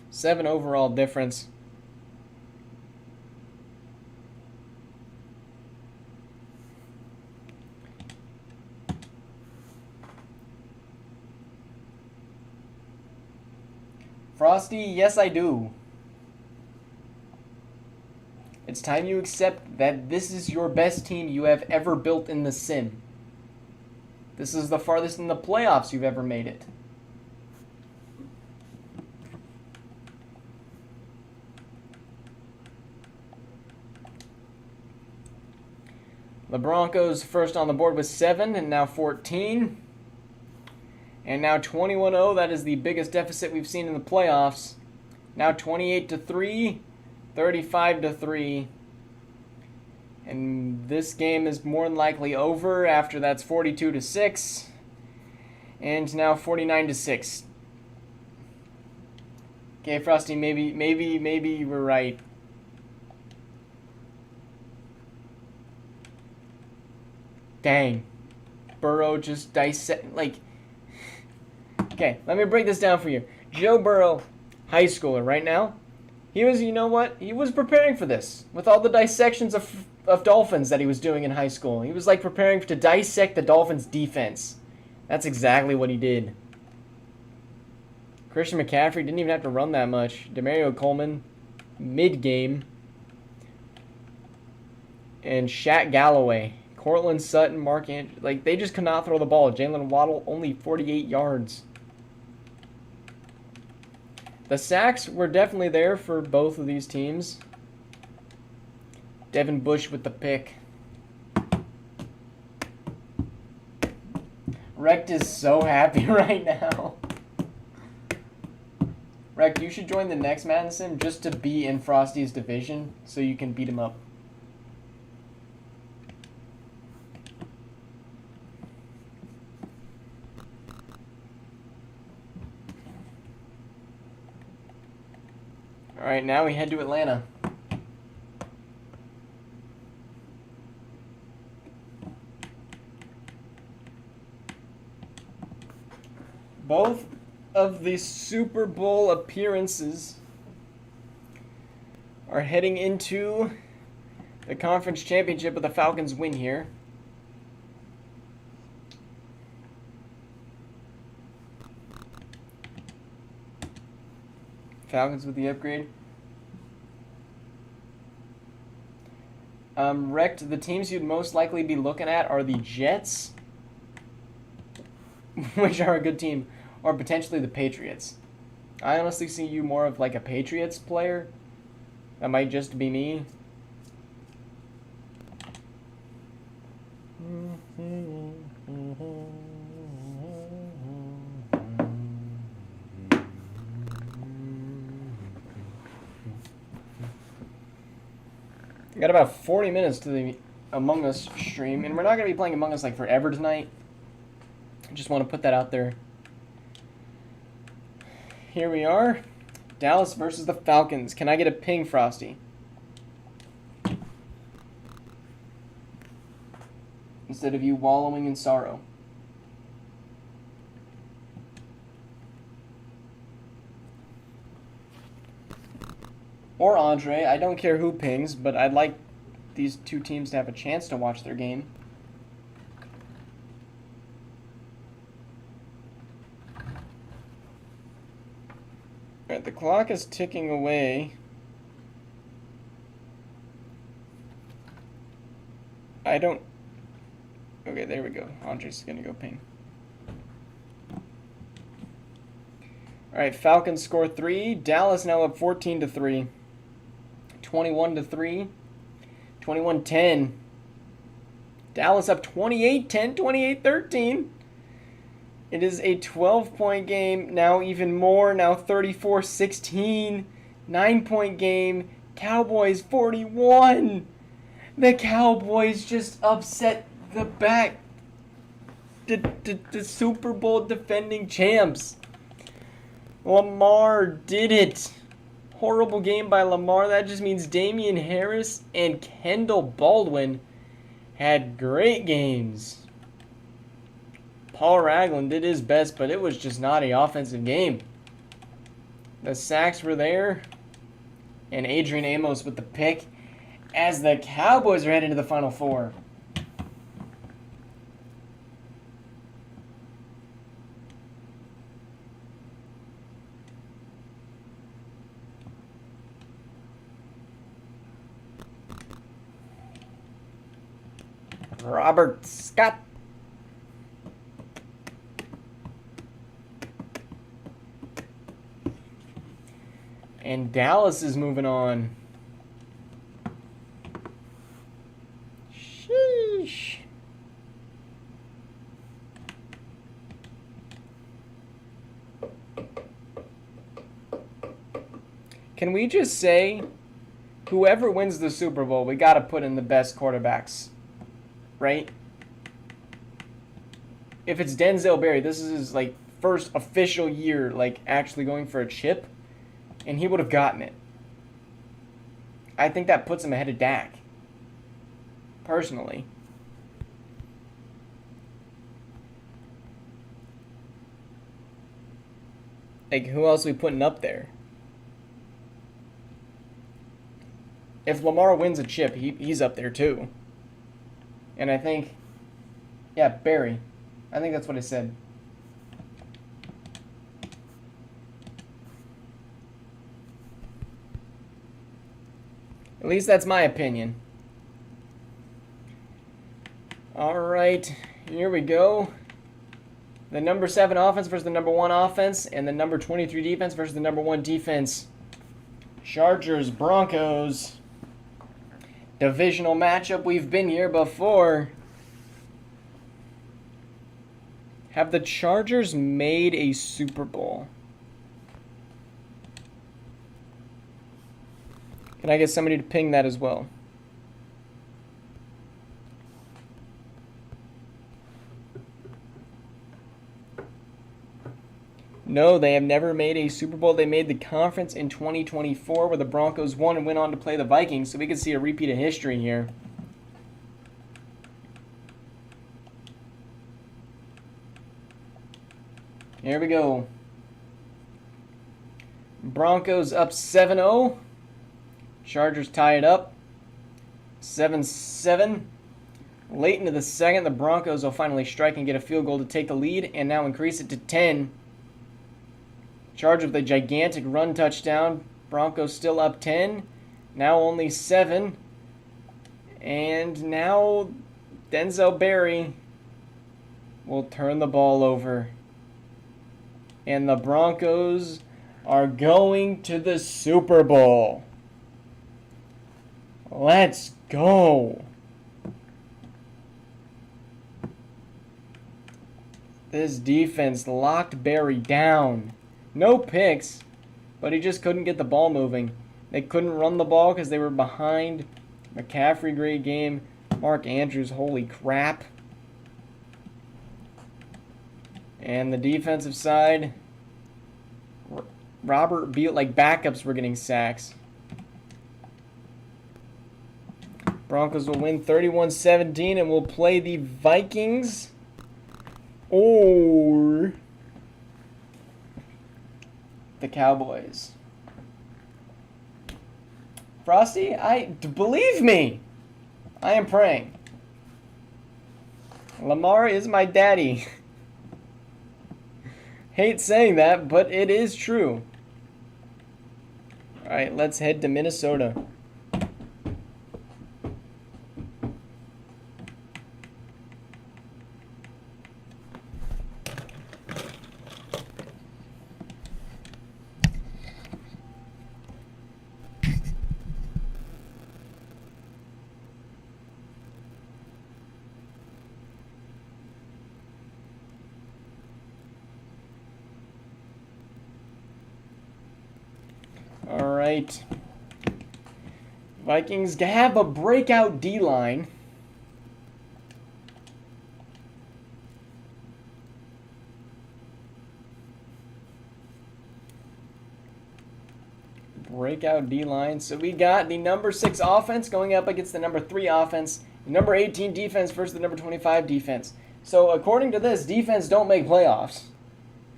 7 overall difference. Frosty, yes I do. It's time you accept that this is your best team you have ever built in the sim. This is the farthest in the playoffs you've ever made it. The Broncos first on the board with 7 and now 14. And now 21-0. That is the biggest deficit we've seen in the playoffs. Now 28-3, 35-3. And this game is more than likely over. After that's 42-6. And now 49-6. Okay, Frosty, maybe you were right. Dang. Burrow just dissect, like... Okay, let me break this down for you. Joe Burrow, high schooler right now, he was, you know what? He was preparing for this with all the dissections of Dolphins that he was doing in high school. He was like preparing to dissect the Dolphins' defense. That's exactly what he did. Christian McCaffrey didn't even have to run that much. Demario Coleman, mid-game. And Shaq Galloway. Cortland Sutton, Mark Andrews, like they just could not throw the ball. Jalen Waddle, only 48 yards. The sacks were definitely there for both of these teams. Devin Bush with the pick. Rect is so happy right now. Rect, you should join the next Madden Sim just to be in Frosty's division so you can beat him up. All right, now we head to Atlanta. Both of the Super Bowl appearances are heading into the conference championship with the Falcons win here. Falcons with the upgrade. Wrecked, the teams you'd most likely be looking at are the Jets, which are a good team, or potentially the Patriots. I honestly see you more of like a Patriots player. That might just be me. Got about 40 minutes to the Among Us stream, and we're not going to be playing Among Us like forever tonight. I just want to put that out there. Here we are. Dallas versus the Falcons. Can I get a ping, Frosty? Instead of you wallowing in sorrow. Or Andre, I don't care who pings, but I'd like these two teams to have a chance to watch their game. Alright, the clock is ticking away. I don't... Okay, there we go. Andre's gonna go ping. Alright, Falcons score 3. Dallas now up 14-3. 21-3. 21-10. Dallas up 28-10, 28-13. It is a 12-point game. Now even more. Now 34-16. 9-point game. Cowboys 41. The Cowboys just upset the Super Bowl defending champs. Lamar did it. Horrible game by Lamar. That just means Damian Harris and Kendall Baldwin had great games. Paul Ragland did his best, but it was just not an offensive game. The sacks were there, and Adrian Amos with the pick as the Cowboys are heading to the Final Four. Robert Scott. And Dallas is moving on. Sheesh. Can we just say, whoever wins the Super Bowl, we got to put in the best quarterbacks, right? If it's Denzel Berry, this is his like first official year, like actually going for a chip, and he would have gotten it. I think that puts him ahead of Dak, personally. Like, who else are we putting up there? If Lamar wins a chip, he's up there too. And I think, yeah, Barry. I think that's what I said. At least that's my opinion. All right, here we go. The number 7 offense versus the number 1 offense, and the number 23 defense versus the number 1 defense. Chargers, Broncos. Divisional matchup. We've been here before. Have the Chargers made a Super Bowl? Can I get somebody to ping that as well? No, they have never made a Super Bowl. They made the conference in 2024 where the Broncos won and went on to play the Vikings, so we can see a repeat of history here. Here we go. Broncos up 7-0. Chargers tie it up 7-7. Late into the second, the Broncos will finally strike and get a field goal to take the lead and now increase it to 10. Chargers with a gigantic run touchdown. Broncos still up 10. Now only 7. And now Denzel Berry will turn the ball over. And the Broncos are going to the Super Bowl. Let's go. This defense locked Berry down. No picks, but he just couldn't get the ball moving. They couldn't run the ball because they were behind McCaffrey, great game. Mark Andrews, holy crap. And the defensive side, Robert Beal, like backups were getting sacks. Broncos will win 31-17 and will play the Vikings or the Cowboys. Frosty, believe me, I am praying. Lamar is my daddy. Hate saying that, but it is true. All right, let's head to Minnesota. All right. Vikings have a breakout D-line. Breakout D-line. So we got the number 6 offense going up against the number 3 offense. The number 18 defense versus the number 25 defense. So according to this, defense don't make playoffs.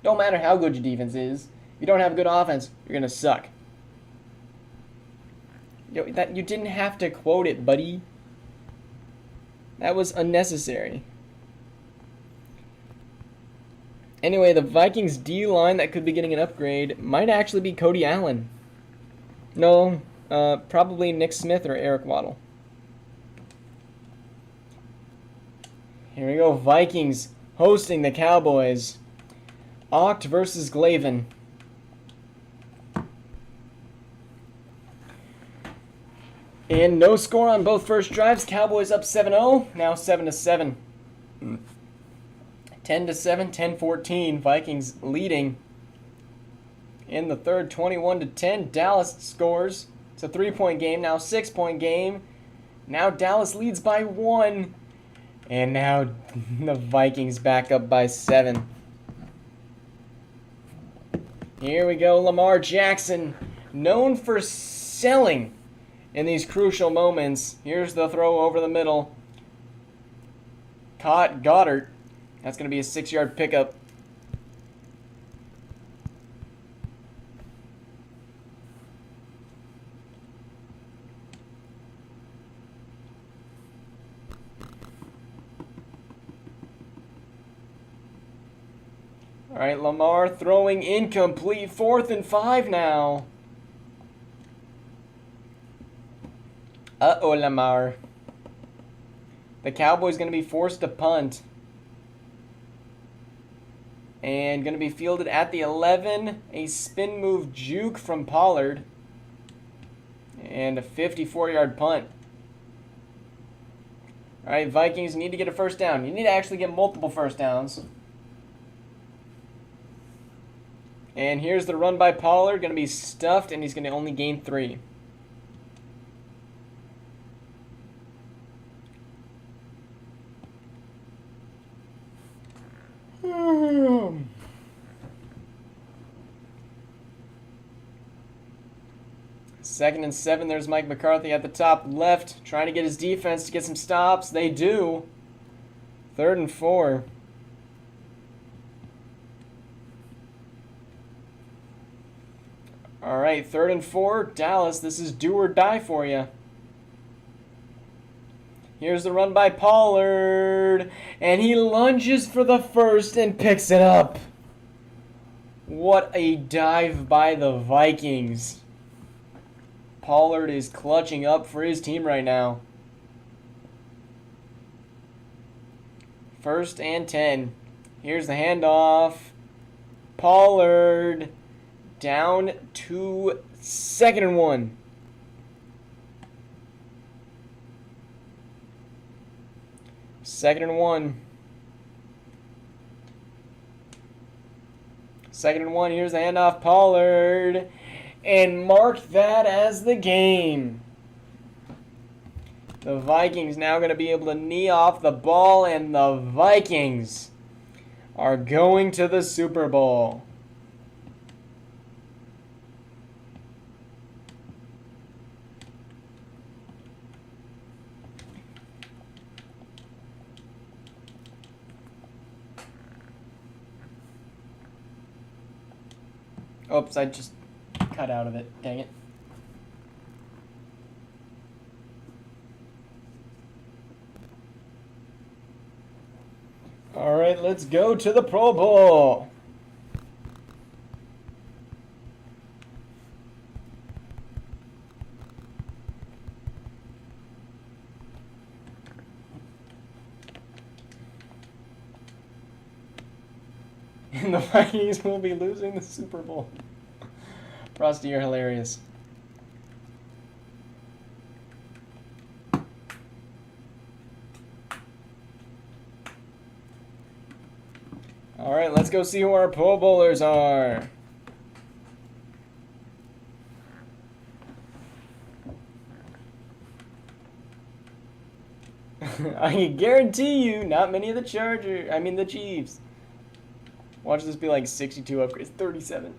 Don't matter how good your defense is. If you don't have a good offense, you're going to suck. Yo, that you didn't have to quote it, buddy. That was unnecessary. Anyway, the Vikings D-line that could be getting an upgrade might actually be Cody Allen. No, probably Nick Smith or Eric Waddle. Here we go, Vikings hosting the Cowboys. Oct versus Glavin. And no score on both first drives. Cowboys up 7-0, now 7-7. 10-7, 10-14. Vikings leading in the third, 21-10. Dallas scores. It's a 3-point game, now 6-point game. Now Dallas leads by 1. And now the Vikings back up by 7. Here we go, Lamar Jackson, known for selling in these crucial moments. Here's the throw over the middle. Caught Goddard. That's going to be a 6-yard pickup. All right, Lamar throwing incomplete. 4th and 5 now. Uh-oh, Lamar. The Cowboys going to be forced to punt. And going to be fielded at the 11. A spin move juke from Pollard. And a 54-yard punt. All right, Vikings need to get a first down. You need to actually get multiple first downs. And here's the run by Pollard. Going to be stuffed, and he's going to only gain 3. Second and 7. There's Mike McCarthy at the top left, trying to get his defense to get some stops. They do. 3rd and 4. All right, 3rd and 4. Dallas, this is do or die for you. Here's the run by Pollard, and he lunges for the first and picks it up. What a dive by the Vikings. Pollard is clutching up for his team right now. 1st and 10. Here's the handoff. Pollard down to 2nd and 1. Second and 1. 2nd and 1. Here's the handoff. Pollard. And mark that as the game. The Vikings now going to be able to knee off the ball, and the Vikings are going to the Super Bowl. Oops, I just cut out of it. Dang it. All right, let's go to the Pro Bowl. And the Vikings will be losing the Super Bowl. Frosty, you're hilarious. All right, let's go see who our Pro Bowlers are. I can guarantee you, not many of the the Chiefs. Watch this be like 62 upgrades, 37.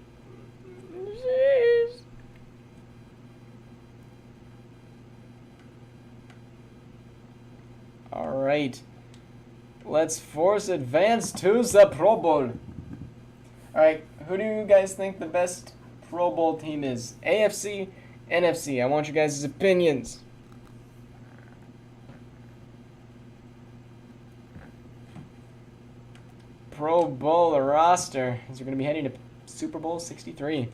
Jeez. All right. Let's force advance to the Pro Bowl. Alright, who do you guys think the best Pro Bowl team is? AFC, NFC. I want you guys' opinions. Pro Bowl roster, as we're going to be heading to Super Bowl 63.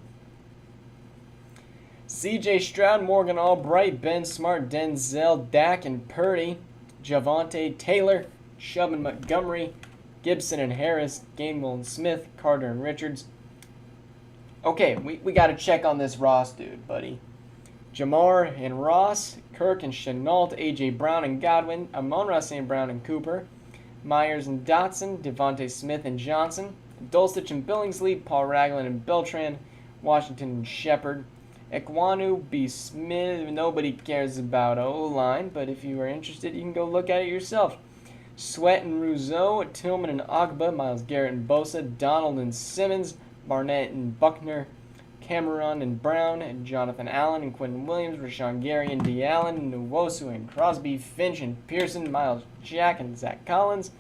CJ Stroud, Morgan Albright, Ben Smart, Denzel, Dak, and Purdy. Javonte Taylor, Chubb and Montgomery, Gibson and Harris, Gainwell and Smith, Carter and Richards. Okay, we got to check on this Ross dude, buddy. Jamar and Ross, Kirk and Chenault, A.J. Brown and Godwin, Amon-Ra St. Brown and Cooper, Myers and Dotson, Devontae Smith and Johnson, Dulcich and Billingsley, Paul Ragland and Beltran, Washington and Shepard, Ekwonu, B. Smith. Nobody cares about O-line, but if you are interested, you can go look at it yourself. Sweat and Rousseau, Tillman and Ogba, Myles Garrett and Bosa, Donald and Simmons, Barnett and Buckner, Cameron and Brown, and Jonathan Allen and Quentin Williams, Rashawn Gary and D. Allen, Nwosu and Crosby, Finch and Pearson, Miles Jack and Zach Collins,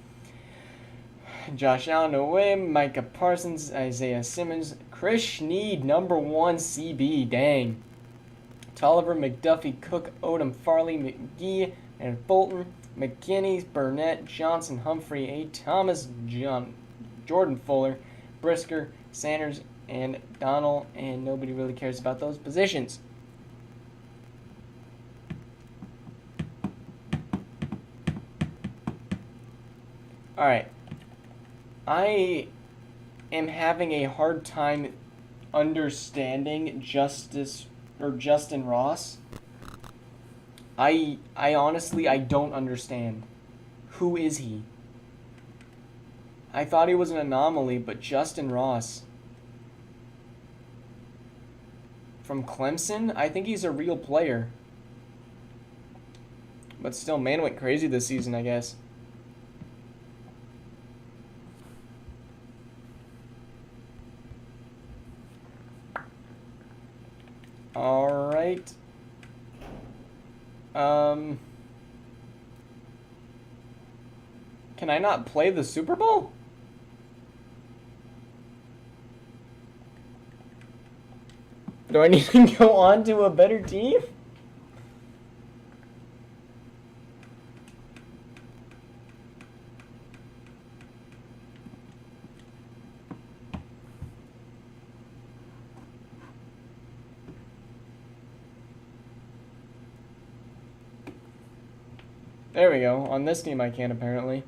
Josh Allen away, Micah Parsons, Isaiah Simmons, Chris Schneed, number 1 CB, dang. Tolliver, McDuffie, Cook, Odom, Farley, McGee, and Bolton, McKinney, Burnett, Johnson, Humphrey, A. Thomas, Jordan Fuller, Brisker, Sanders, and Donald, and nobody really cares about those positions. Alright. I am having a hard time understanding Justin Ross. I honestly, I don't understand. Who is he? I thought he was an anomaly, but Justin Ross from Clemson, I think he's a real player. But still, man went crazy this season, I guess. All right. Can I not play the Super Bowl? Do I need to go on to a better team? There we go. On this team I can, apparently.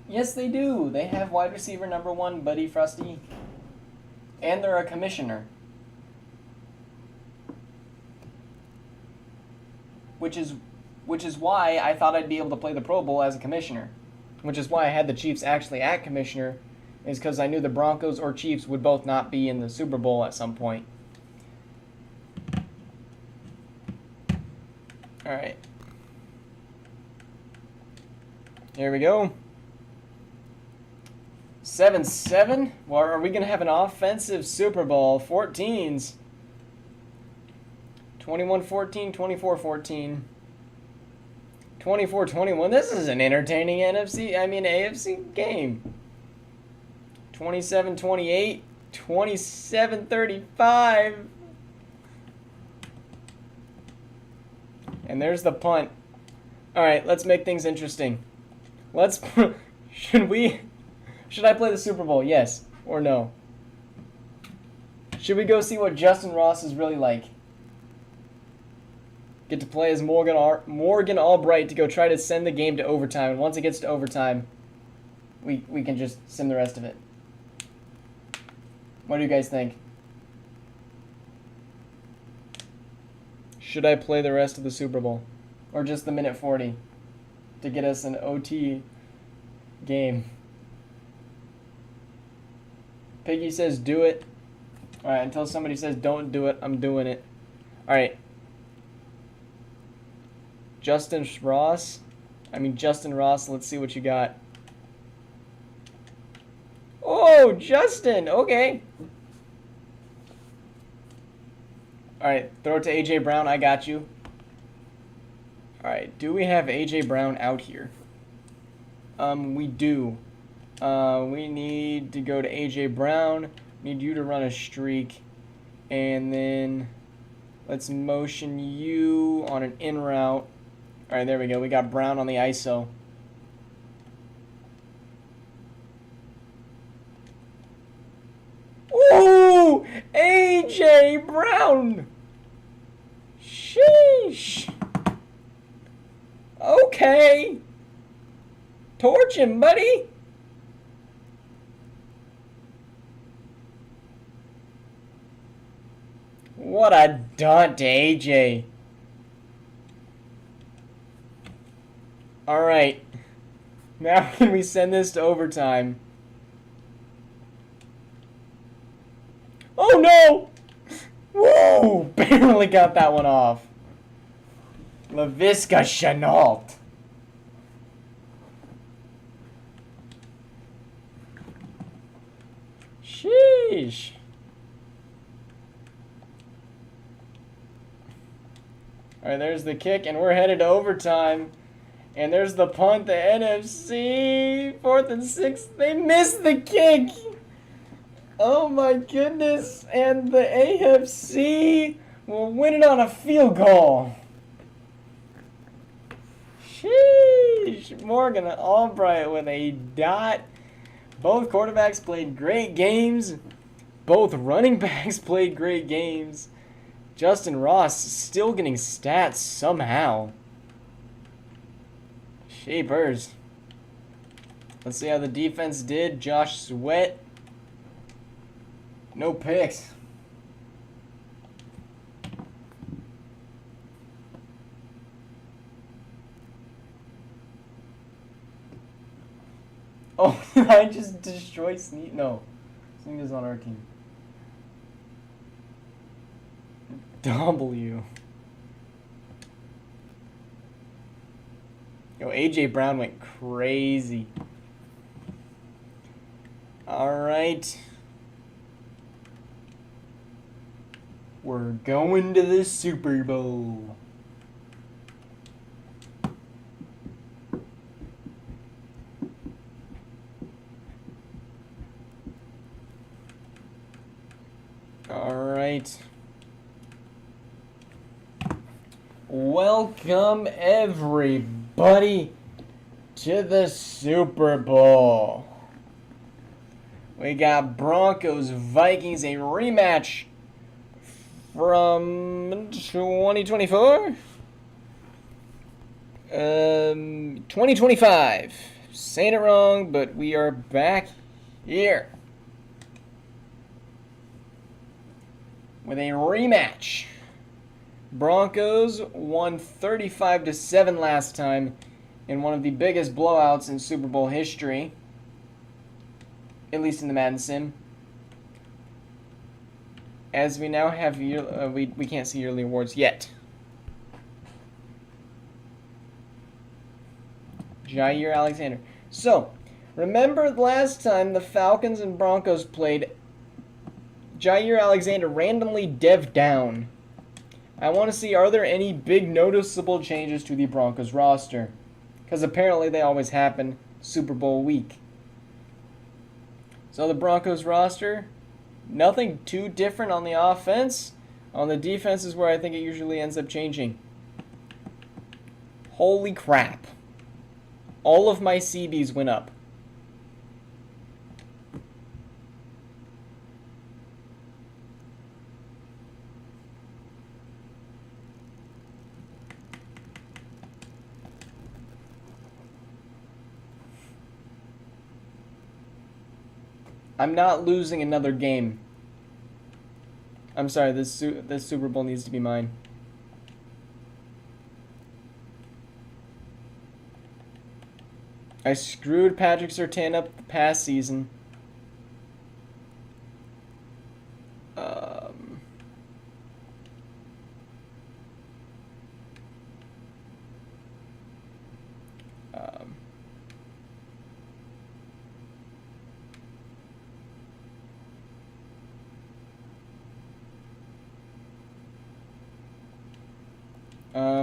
Yes, they do. They have wide receiver number 1, Buddy Frosty. And they're a commissioner. Which is which is why I thought I'd be able to play the Pro Bowl as a commissioner, which is why I had the Chiefs actually at commissioner, is because I knew the Broncos or Chiefs would both not be in the Super Bowl at some point. All right. Here we go. 7-7. Well, are we going to have an offensive Super Bowl? 14s. 21-14, 24-14. 24-21. This is an entertaining AFC game. 27-28. 27-35. And there's the punt. All right, let's make things interesting. Should I play the Super Bowl? Yes or no? Should we go see what Justin Ross is really like? Get to play as Morgan Albright to go try to send the game to overtime. And once it gets to overtime, we can just sim the rest of it. What do you guys think? Should I play the rest of the Super Bowl? Or just the minute 40 to get us an OT game? Piggy says do it. Alright, until somebody says don't do it, I'm doing it. Alright. Justin Ross, let's see what you got. Oh, Justin, okay. Alright, throw it to A.J. Brown, I got you. Alright, do we have A.J. Brown out here? We do. We need to go to A.J. Brown. Need you to run a streak. And then let's motion you on an in route. Alright, there we go. We got Brown on the ISO. Ooh! A.J. Brown! Sheesh! Okay! Torch him, buddy! What a dunt to AJ. Alright. Now can we send this to overtime? Oh no! Woo! Barely got that one off. LaVisca Chenault. Sheesh. Alright, there's the kick, and we're headed to overtime. And there's the punt, the NFC. 4th and 6. They missed the kick. Oh my goodness. And the AFC will win it on a field goal. Sheesh. Morgan Albright with a dot. Both quarterbacks played great games. Both running backs played great games. Justin Ross still getting stats somehow. Shapers. Let's see how the defense did. Josh Sweat. No picks. Oh, I just destroyed Sneak. No. Sneak is on our team. W. Yo, AJ Brown went crazy. Alright. We're going to the Super Bowl. Alright. Welcome everybody to the Super Bowl. We got Broncos Vikings, a rematch from 2024? 2025. Saying it wrong, but we are back here with a rematch Broncos won 35-7 last time in one of the biggest blowouts in Super Bowl history, at least in the Madden sim. As we now have we can't see yearly awards yet. Jair Alexander. So, remember last time the Falcons and Broncos played, Jair Alexander randomly dev'd down. I want to see, are there any big noticeable changes to the Broncos roster? Because apparently they always happen Super Bowl week. So the Broncos roster, nothing too different on the offense. On the defense is where I think it usually ends up changing. Holy crap. All of my CBs went up. I'm not losing another game. I'm sorry, this Super Bowl needs to be mine. I screwed Patrick Surtain up the past season.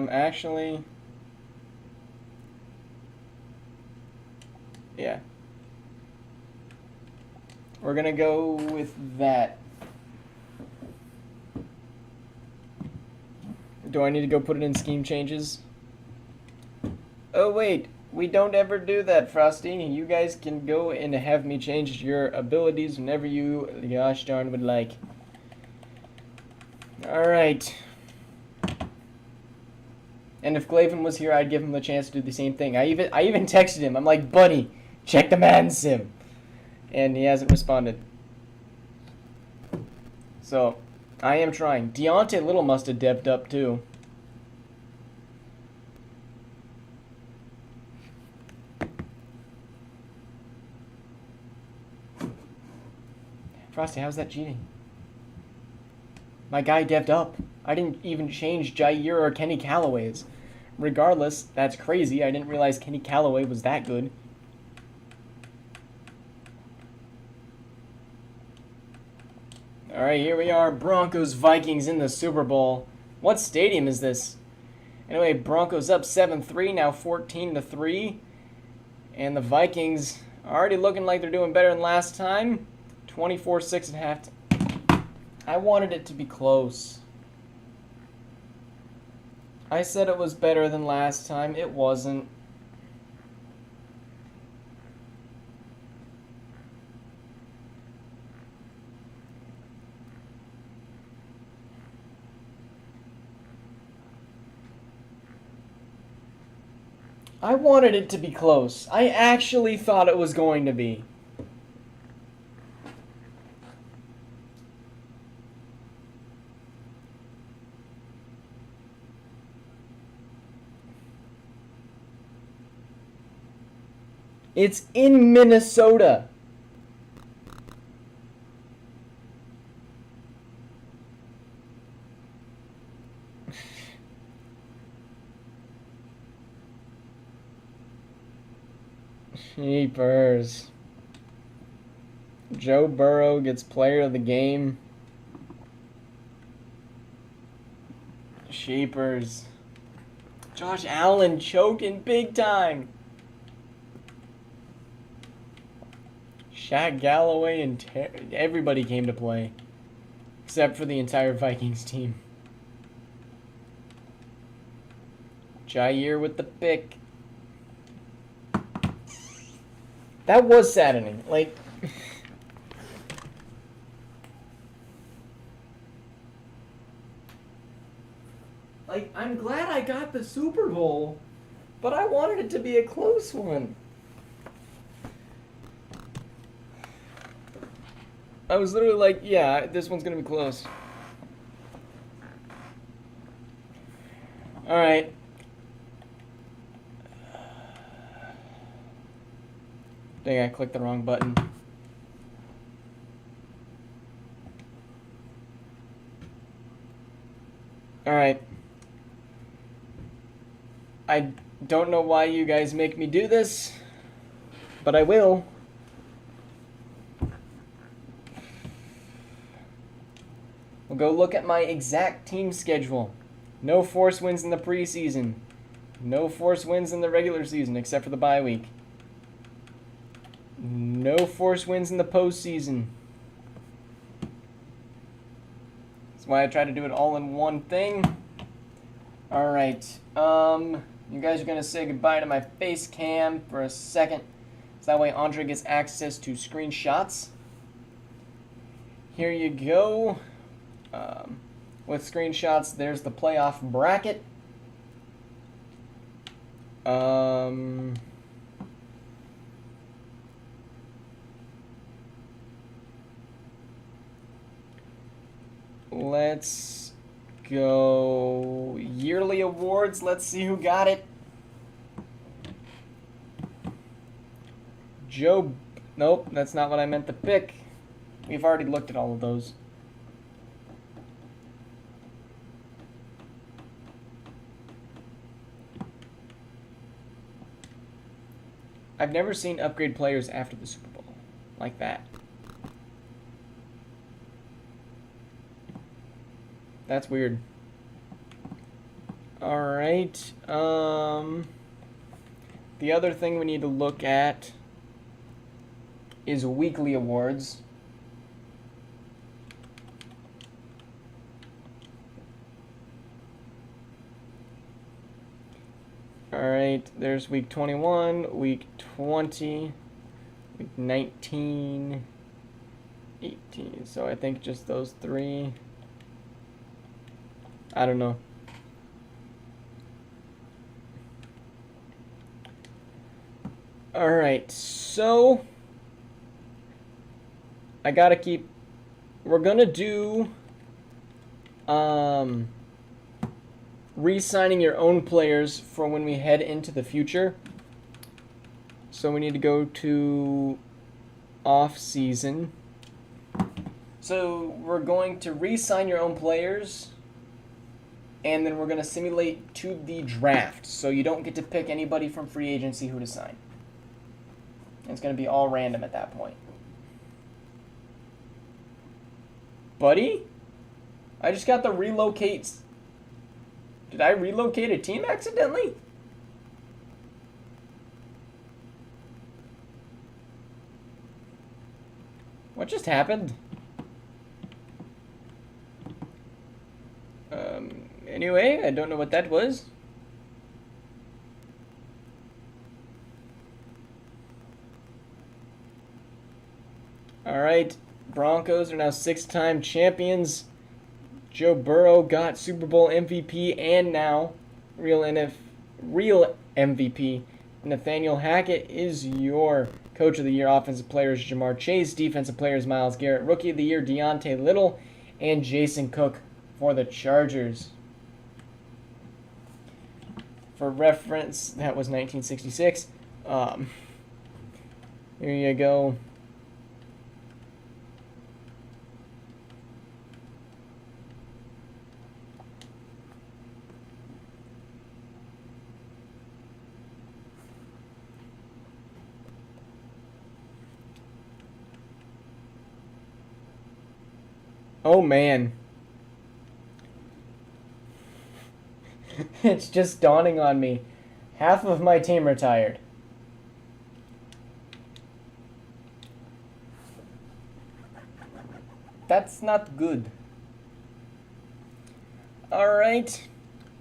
Actually, yeah. We're gonna go with that. Do I need to go put it in scheme changes? Oh wait, we don't ever do that, Frosty. You guys can go and have me change your abilities whenever you gosh darn would like. Alright. And if Glavin was here, I'd give him the chance to do the same thing. I even texted him. I'm like, buddy, check the Madden sim. And he hasn't responded. So, I am trying. Deontay Little must have dev'd up too. Frosty, how's that cheating? My guy dev'd up. I didn't even change Jair or Kenny Callaway's. Regardless, that's crazy. I didn't realize Kenny Callaway was that good. Alright, here we are. Broncos Vikings in the Super Bowl. What stadium is this? Anyway, Broncos up 7-3, now 14-3. And the Vikings are already looking like they're doing better than last time. 24-6 at halftime. I wanted it to be close. I said it was better than last time. It wasn't. I wanted it to be close. I actually thought it was going to be. It's in Minnesota. Jeepers. Joe Burrow gets player of the game. Sheepers. Josh Allen choking big time. Shaq Galloway and everybody came to play. Except for the entire Vikings team. Jair with the pick. That was saddening. Like... Like, I'm glad I got the Super Bowl, but I wanted it to be a close one. I was literally like, yeah, this one's gonna be close. All right. Dang, I clicked the wrong button. All right. I don't know why you guys make me do this, but I will. We'll go look at my exact team schedule. No force wins in the preseason. No force wins in the regular season, except for the bye week. No force wins in the postseason. That's why I try to do it all in one thing. All right. You guys are going to say goodbye to my face cam for a second. So that way Andre gets access to screenshots. Here you go. With screenshots, there's the playoff bracket. Let's go yearly awards. Let's see who got it. Joe. Nope, that's not what I meant to pick. We've already looked at all of those. I've never seen upgrade players after the Super Bowl like that. That's weird. All right. The other thing we need to look at is weekly awards. All right, there's week 21, week 20, week 19, 18. So I think just those three. I don't know. All right, so I gotta keep. We're gonna do re-signing your own players for when we head into the future. So we need to go to off season. So we're going to re-sign your own players, and then we're going to simulate to the draft. So you don't get to pick anybody from free agency who to sign. It's going to be all random at that point. Buddy? I just got the relocates. Did I relocate a team accidentally? What just happened? Anyway, I don't know what that was. All right, Broncos are now 6-time champions. Joe Burrow got Super Bowl MVP and now real MVP. Nathaniel Hackett is your Coach of the Year. Offensive players Jamar Chase. Defensive players Myles Garrett. Rookie of the Year Deontay Little and Jason Cook for the Chargers. For reference, that was 1966. Here you go. Oh man. It's just dawning on me. Half of my team retired. That's not good. Alright.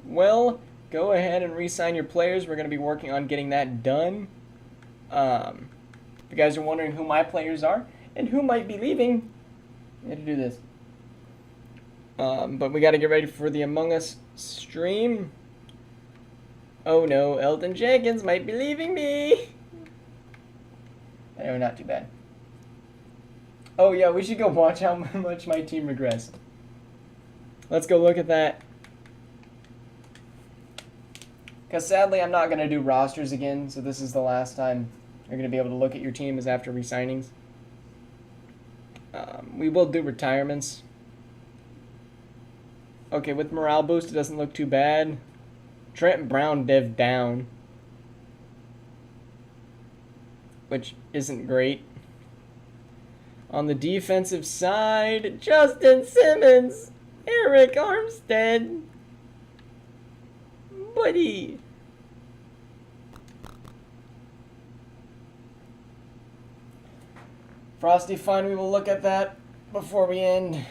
Well, go ahead and re-sign your players. We're going to be working on getting that done. If you guys are wondering who my players are and who might be leaving, I had to do this. But we got to get ready for the Among Us stream. Oh no, Elton Jenkins might be leaving me. Anyway, not too bad. Oh yeah, we should go watch how much my team regressed. Let's go look at that. Because sadly, I'm not going to do rosters again, so this is the last time you're going to be able to look at your team is after re-signings. We will do retirements. Okay, with morale boost, it doesn't look too bad. Trent Brown div down, which isn't great. On the defensive side, Justin Simmons, Eric Armstead, buddy. Frosty Fine, we will look at that before we end.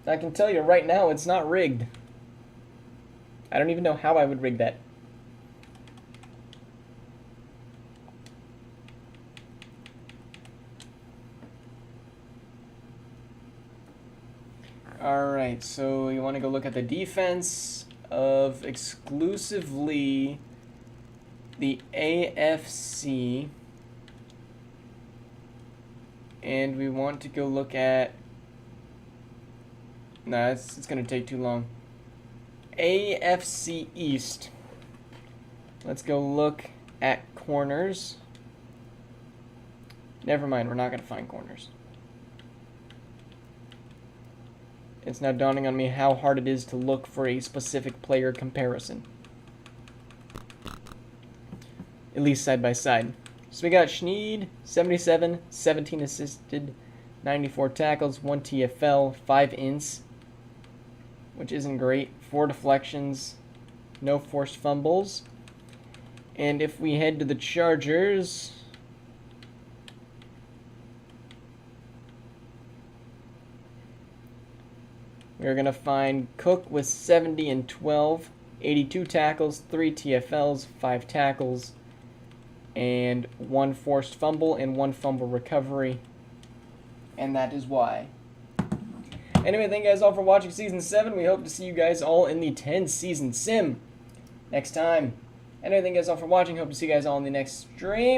I can tell you right now, it's not rigged. I don't even know how I would rig that. Alright, so you want to go look at the defense of exclusively the AFC. And we want to go look at... Nah, it's going to take too long. AFC East. Let's go look at corners. Never mind, we're not going to find corners. It's now dawning on me how hard it is to look for a specific player comparison. At least side by side. So we got Schneed, 77, 17 assisted, 94 tackles, 1 TFL, 5 ints, which isn't great, 4 deflections, no forced fumbles. And if we head to the Chargers, we're going to find Cook with 70 and 12, 82 tackles, 3 TFLs, 5 tackles, and 1 forced fumble and 1 fumble recovery. And that is why. Anyway, thank you guys all for watching Season 7. We hope to see you guys all in the 10th Season Sim next time. Anyway, thank you guys all for watching. Hope to see you guys all in the next stream.